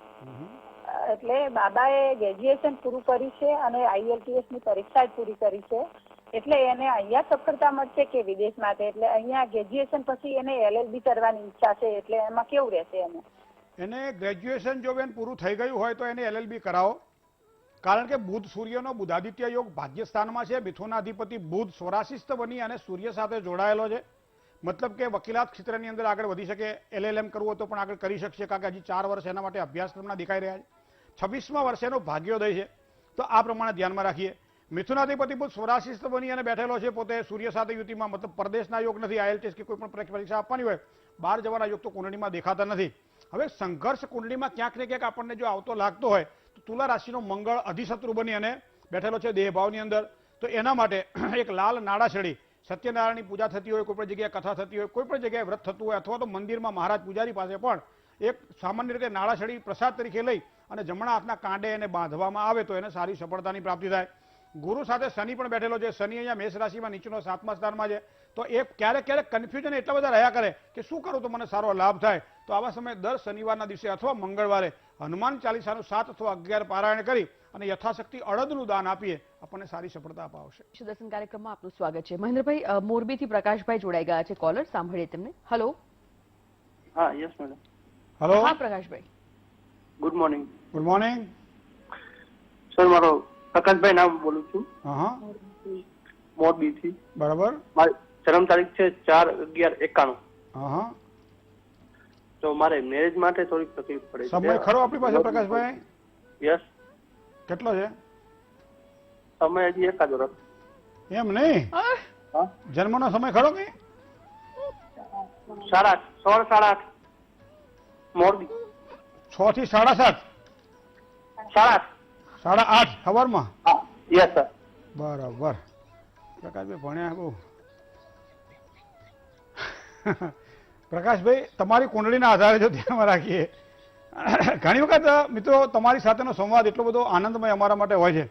એટલે બાબાએ ગ્રેજ્યુએશન પૂરું કર્યું છે અને IELTS ની પરીક્ષા પૂરી કરી છે. એટલે એને અહીંયા સફળતા મળશે કે વિદેશ માટે? એટલે અહીંયા ગ્રેજ્યુએશન પછી એને LLB કરવાની ઈચ્છા છે, એટલે એમાં કેવું રહેશે? એને ગ્રેજ્યુએશન જો બેન પૂરું થઈ ગયું હોય તો એને LLB કરાવો. કારણ કે બુધ સૂર્યનો બુધાદિત્ય યોગ ભાગ્યસ્થાનમાં છે. મિથુનાધિપતિ બુધ સ્વરાશિસ્થ બની અને સૂર્ય સાથે જોડાયેલો છે. મતલબ કે વકીલાત ક્ષેત્રની અંદર આગળ વધી શકે, LLM કરવું હોય તો પણ આગળ કરી શકશે, કારણ કે હજી 4 વર્ષ એના માટે અભ્યાસક્રમના દેખાઈ રહ્યા છે. 26મા વર્ષે એનો ભાગ્યોદય છે, તો આ પ્રમાણે ધ્યાનમાં રાખીએ. મિથુનાધિપતિ બુધ સ્વરાશિસ્થ બની અને બેઠેલો છે, પોતે સૂર્ય સાથે યુતિમાં, મતલબ પરદેશના યોગ નથી. IELTS કે કોઈ પણ પરીક્ષા આપવાની હોય, બહાર જવાના યોગ તો કુંડળીમાં દેખાતા નથી. હવે સંઘર્ષ કુંડળીમાં ક્યાંક ને ક્યાંક આપણને જો આવતો લાગતો હોય તો તુલા રાશિનો મંગળ અધિશત્રુ બની અને બેઠેલો છે દેહભાવની અંદર, તો એના માટે એક લાલ નાળાછડી, સત્યનારાયણની પૂજા થતી હોય, કોઈ પણ જગ્યાએ કથા થતી હોય, કોઈ પણ જગ્યાએ વ્રત થતું હોય, અથવા તો મંદિરમાં મહારાજ પૂજારી પાસે પણ એક સામાન્ય રીતે નાળાછડી પ્રસાદ તરીકે લઈ અને જમણા હાથના કાંડે એને બાંધવામાં આવે તો એને સારી સફળતાની પ્રાપ્તિ થાય. ગુરુ સાથે શનિ પણ બેઠેલો છે. શનિ અહીંયા મેષ રાશિમાં નીચેનો 7મા સ્થાનમાં છે, તો એ ક્યારેક ક્યારેક કન્ફ્યુઝન એટલા બધા રહ્યા કરે કે શું કરું તો મને સારો લાભ થાય. તો આવા સમયે દર શનિવારના દિવસે અથવા મંગળવારે હનુમાન ચાલીસાનું 7 અથવા 11 પારાયણ કરી અને યથાશક્તિ અડદનું દાન આપીએ, આપણને સારી સફળતા અપાવશે. દર્શન કાર્યક્રમમાં આપનું સ્વાગત છે. મહેન્દ્રભાઈ, મોરબીથી પ્રકાશભાઈ જોડાઈ ગયા છે કોલર, સાંભળીએ તેમને. હલો. હા, યસ મેડમ. હલો. હા Prakashbhai. Good morning. Good morning. Sir, મારો પ્રકાશભાઈ નામ બોલું છું, હા, મોરબીથી. બરાબર. મારી જન્મ તારીખ છે 4/11/91. હા, તો મારે મેરેજ માટે થોડીક તકલીફ પડે છે. સમય ખરો આપણી પાસે પ્રકાશભાઈ? યસ. કેટલો છે સમય? હજી એકાદ વર્ષ. એમ નહીં, હા, જન્મનો સમય ખરો કે? 8:30, 8:30. મોરબી. 6 થી 7:30. 8:30. 8:30 સવારમાં? હા, યસ સર. બરાબર. પ્રકાશભાઈ ભણ્યા બહુ. પ્રકાશભાઈ, તમારી કુંડળીના આધારે જો ધ્યાનમાં રાખીએ, ઘણી વખત મિત્રો તમારી સાથેનો સંવાદ એટલો બધો આનંદમય અમારા માટે હોય છે,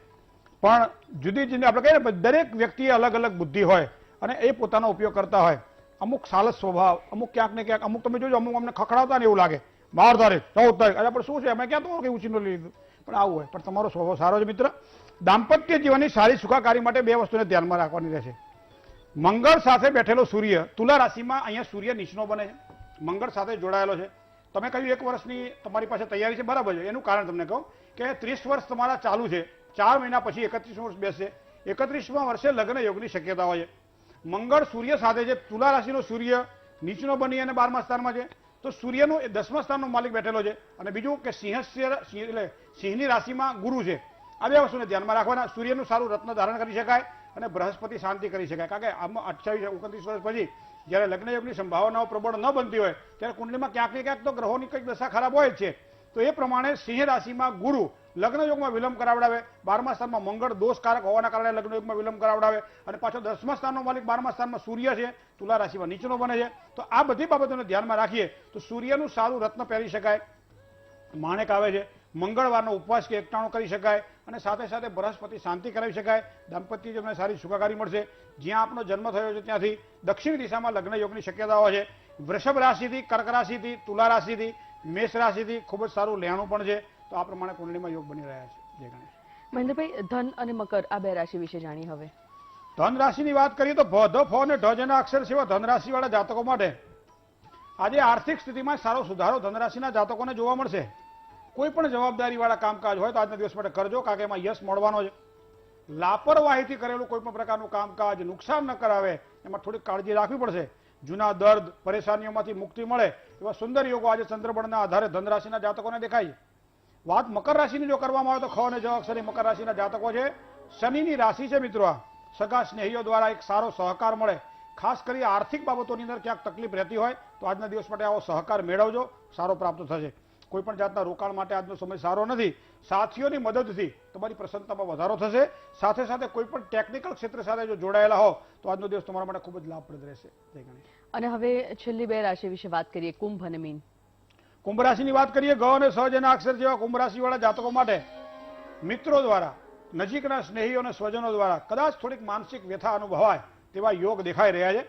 પણ જુદી જુદી આપણે કહીએ ને, દરેક વ્યક્તિએ અલગ અલગ બુદ્ધિ હોય અને એ પોતાનો ઉપયોગ કરતા હોય. અમુક સાલસ સ્વભાવ, અમુક ક્યાંક ને ક્યાંક, અમુક તમે જોજો અમુક અમને ખખડાવતા ને એવું લાગે 12 તારીખ 14 તારીખ, અરે પણ શું છે અમે ક્યાં તો કંઈ ઉછીનો લીધું, પણ આવું હોય. પણ તમારો સ્વભાવ સારો છે મિત્ર. દાંપત્ય જીવનની સારી સુખાકારી માટે 2 વસ્તુને ધ્યાનમાં રાખવાની રહેશે. મંગળ સાથે બેઠેલો સૂર્ય તુલા રાશિમાં, અહીંયા સૂર્ય નીચનો બને છે, મંગળ સાથે જોડાયેલો છે. તમે કહ્યું 1 વર્ષની તમારી પાસે તૈયારી છે, બરાબર છે. એનું કારણ તમને કહું કે 30 વર્ષ તમારા ચાલુ છે, 4 મહિના પછી 31 વર્ષ બેસશે. 31મા વર્ષે લગ્ન યોગની શક્યતા હોય છે. મંગળ સૂર્ય સાથે છે, તુલા રાશિનો સૂર્ય નીચનો બની અને 12મા સ્થાનમાં છે, તો સૂર્યનો 10મા સ્થાનનો માલિક બેઠેલો છે. અને બીજું કે સિંહની રાશિમાં ગુરુ છે. આ 2 વસ્તુને ધ્યાનમાં રાખવાના. સૂર્યનું સારું રત્ન ધારણ કરી શકાય અને બૃહસ્પતિ શાંતિ કરી શકાય, કારણ કે આમાં 28-29 વર્ષ પછી જ્યારે લગ્નયોગની સંભાવનાઓ પ્રબળ ન બનતી હોય ત્યારે કુંડલીમાં ક્યાંક ને ક્યાંક તો ગ્રહોની કંઈક દશા ખરાબ હોય જ છે. તો એ પ્રમાણે સિંહ રાશિમાં ગુરુ લગ્નયોગમાં વિલંબ કરાવડાવે, 12મા સ્થાનમાં મંગળ દોષકારક હોવાના કારણે લગ્નયોગમાં વિલંબ કરાવડાવે, અને પાછો 10મા સ્થાનનો માલિક 12મા સ્થાનમાં સૂર્ય છે, તુલા રાશિમાં નીચનો બને છે. તો આ બધી બાબતોને ધ્યાનમાં રાખીએ તો સૂર્યનું સારું રત્ન પહેરી શકાય, માણેક આવે છે, મંગળવારનો ઉપવાસ કે એકટાણો કરી શકાય, અને સાથે સાથે બૃહસ્પતિ શાંતિ કરાવી શકાય. દાંપત્ય જીવનને સારી સુખાકારી મળશે. જ્યાં આપનો જન્મ થયો છે ત્યાંથી દક્ષિણ દિશામાં લગ્ન યોગની શક્યતાઓ છે. વૃષભ રાશિથી, કર્ક રાશિથી, તુલા રાશિથી, મેષ રાશિથી ખૂબ જ સારું લેણું પણ છે. તો આ પ્રમાણે કુંડળીમાં યોગ બની રહ્યા છે. જય ગણેશ. મહેન્દ્રભાઈ, ધન અને મકર આ 2 રાશિ વિશે જાણી. હવે ધન રાશિની વાત કરીએ તો ભ, ધ, ફ અને ઢ જેના અક્ષર છે એવા ધન રાશિવાળા જાતકો માટે આજે આર્થિક સ્થિતિમાં સારો સુધારો ધનરાશિના જાતકોને જોવા મળશે. કોઈ પણ જવાબદારીવાળા કામકાજ હોય તો આજના દિવસ માટે કરજો, કારણ કે એમાં યશ મળવાનો છે. લાપરવાહીથી કરેલું કોઈ પણ પ્રકારનું કામકાજ નુકસાન ન કરાવે એમાં થોડીક કાળજી રાખવી પડશે. જૂના દર્દ પરેશાનીઓમાંથી મુક્તિ મળે એવા સુંદર યોગો આજે ચંદ્રબળના આધારે ધનરાશિના જાતકોને દેખાય છે. વાત મકર રાશિની જો કરવામાં આવે તો ખ અને જ અક્ષરની મકર રાશિના જાતકો છે. શનિની રાશિ છે મિત્રો. આ સગા સ્નેહીઓ દ્વારા એક સારો સહકાર મળે. ખાસ કરી આર્થિક બાબતોની અંદર ક્યાંક તકલીફ રહેતી હોય તો આજના દિવસ માટે આવો સહકાર મેળવજો, સારો પ્રાપ્ત થશે. કોઈ પણ જાતના રોકાણ માટે આજનો સમય સારો નથી. સાથીઓની મદદથી તમારી પ્રસન્નતામાં વધારો થશે. સાથે સાથે કોઈ પણ ટેકનિકલ ક્ષેત્ર સાથે જો જોડાયેલા હો તો આજનો દિવસ તમારા માટે ખૂબ જ લાભપ્રદ રહેશે. જય ગણેશ. અને હવે છેલ્લી 2 રાશિ વિશે વાત કરીએ, કુંભ અને મીન. કુંભ રાશિની વાત કરીએ, ગ અને સ જેના અક્ષર જેવા કુંભ રાશિવાળા જાતકો માટે મિત્રો દ્વારા, નજીકના સ્નેહીઓ અને સ્વજનો દ્વારા કદાચ થોડીક માનસિક વ્યથા અનુભવાય તેવા યોગ દેખાઈ રહ્યા છે.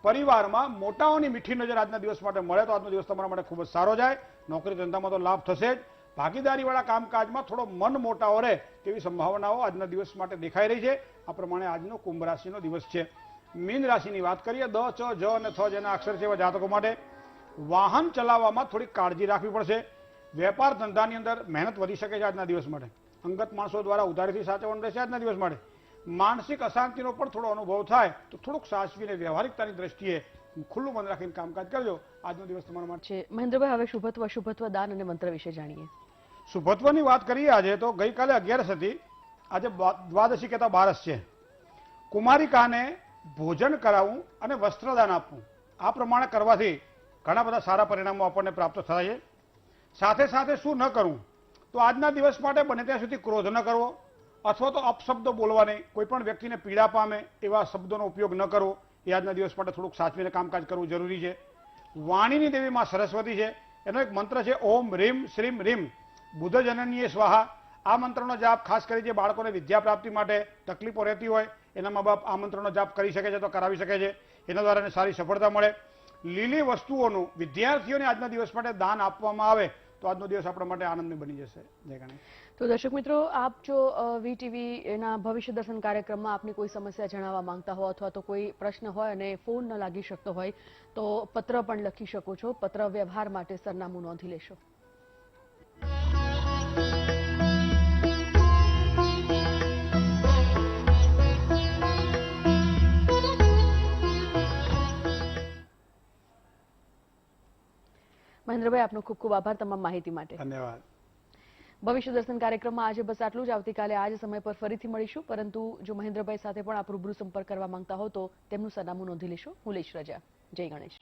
પરિવારમાં મોટાઓની મીઠી નજર આજના દિવસ માટે મળે તો આજનો દિવસ તમારા માટે ખૂબ જ સારો જાય. નોકરી ધંધામાં તો લાભ થશે જ. ભાગીદારીવાળા કામકાજમાં થોડો મન મોટાઓ રહે તેવી સંભાવનાઓ આજના દિવસ માટે દેખાઈ રહી છે. આ પ્રમાણે આજનો કુંભ રાશિનો દિવસ છે. મીન રાશિની વાત કરીએ, દ, ચ, જ અને થ જેના અક્ષર છે એવા જાતકો માટે વાહન ચલાવવામાં થોડીક કાળજી રાખવી પડશે. વેપાર ધંધાની અંદર મહેનત વધી શકે છે આજના દિવસ માટે. અંગત માણસો દ્વારા ઉધારીથી સાચવવાનું રહેશે આજના દિવસ માટે. માનસિક અશાંતિનો પણ થોડો અનુભવ થાય તો થોડુંક સાચવીને વ્યવહારિકતાની દ્રષ્ટિએ ખુલ્લું મન રાખીને કામકાજ કરજો. આજનો દિવસ તમારા માટે છે મહેન્દ્રભાઈ, હવે શુભત્વ અશુભત્વ દાન અને મંત્ર વિશે જાણીએ. શુભત્વની વાત કરીએ. આજે તો ગઈકાલે 11 હતી, આજે દ્વાદશી કહેતા 12 છે. કુમારિકાને ભોજન કરાવવું અને વસ્ત્રદાન આપવું, આ પ્રમાણે કરવાથી ઘણા બધા સારા પરિણામો આપણને પ્રાપ્ત થાય છે. સાથે સાથે શું ન કરવું, તો આજના દિવસ માટે બને ત્યાં સુધી ક્રોધ ન કરવો અથવા તો અપશબ્દો બોલવા નહીં. કોઈ પણ વ્યક્તિને પીડા પામે એવા શબ્દોનો ઉપયોગ ન કરવો. એ આજના દિવસ માટે થોડુંક સાચવીને કામકાજ કરવું જરૂરી છે. વાણીની દેવી માં સરસ્વતી છે, એનો એક મંત્ર છે ઓમ રીમ શ્રીમ રીમ બુદ્ધજનનીય સ્વાહા. આ મંત્રનો જાપ ખાસ કરી જે બાળકોને વિદ્યા પ્રાપ્તિ માટે તકલીફો રહેતી હોય એના મા બાપ આ મંત્રનો જાપ કરી શકે છે તો કરાવી શકે છે. એના દ્વારા એને સારી સફળતા મળે. લીલી વસ્તુઓનું વિદ્યાર્થીઓને આજના દિવસ માટે દાન આપવામાં આવે તો આજનો દિવસ આપણા માટે આનંદમય બની જશે. જય ગણેશ. તો દર્શક મિત્રો, આપ જો વીટીવી એના ભવિષ્ય દર્શન કાર્યક્રમમાં આપની કોઈ સમસ્યા જણાવવા માંગતા હો અથવા તો કોઈ પ્રશ્ન હોય અને ફોન ન લાગી શકતો હોય તો પત્ર પણ લખી શકો છો. પત્ર વ્યવહાર માટે સરનામું નોંધી લેશો. મહેન્દ્રભાઈ, આપનો ખૂબ ખૂબ આભાર તમામ માહિતી માટે. ધન્યવાદ. ભવિષ્ય દર્શન કાર્યક્રમમાં આજે બસ આટલું જ. આવતીકાલે આ જ સમય પર ફરીથી મળીશું, પરંતુ જો મહેન્દ્રભાઈ સાથે પણ આપ રૂબરૂ સંપર્ક કરવા માંગતા હો તો તેમનું સરનામું નોંધી લેશો. હું લઈશ રજા. જય ગણેશ.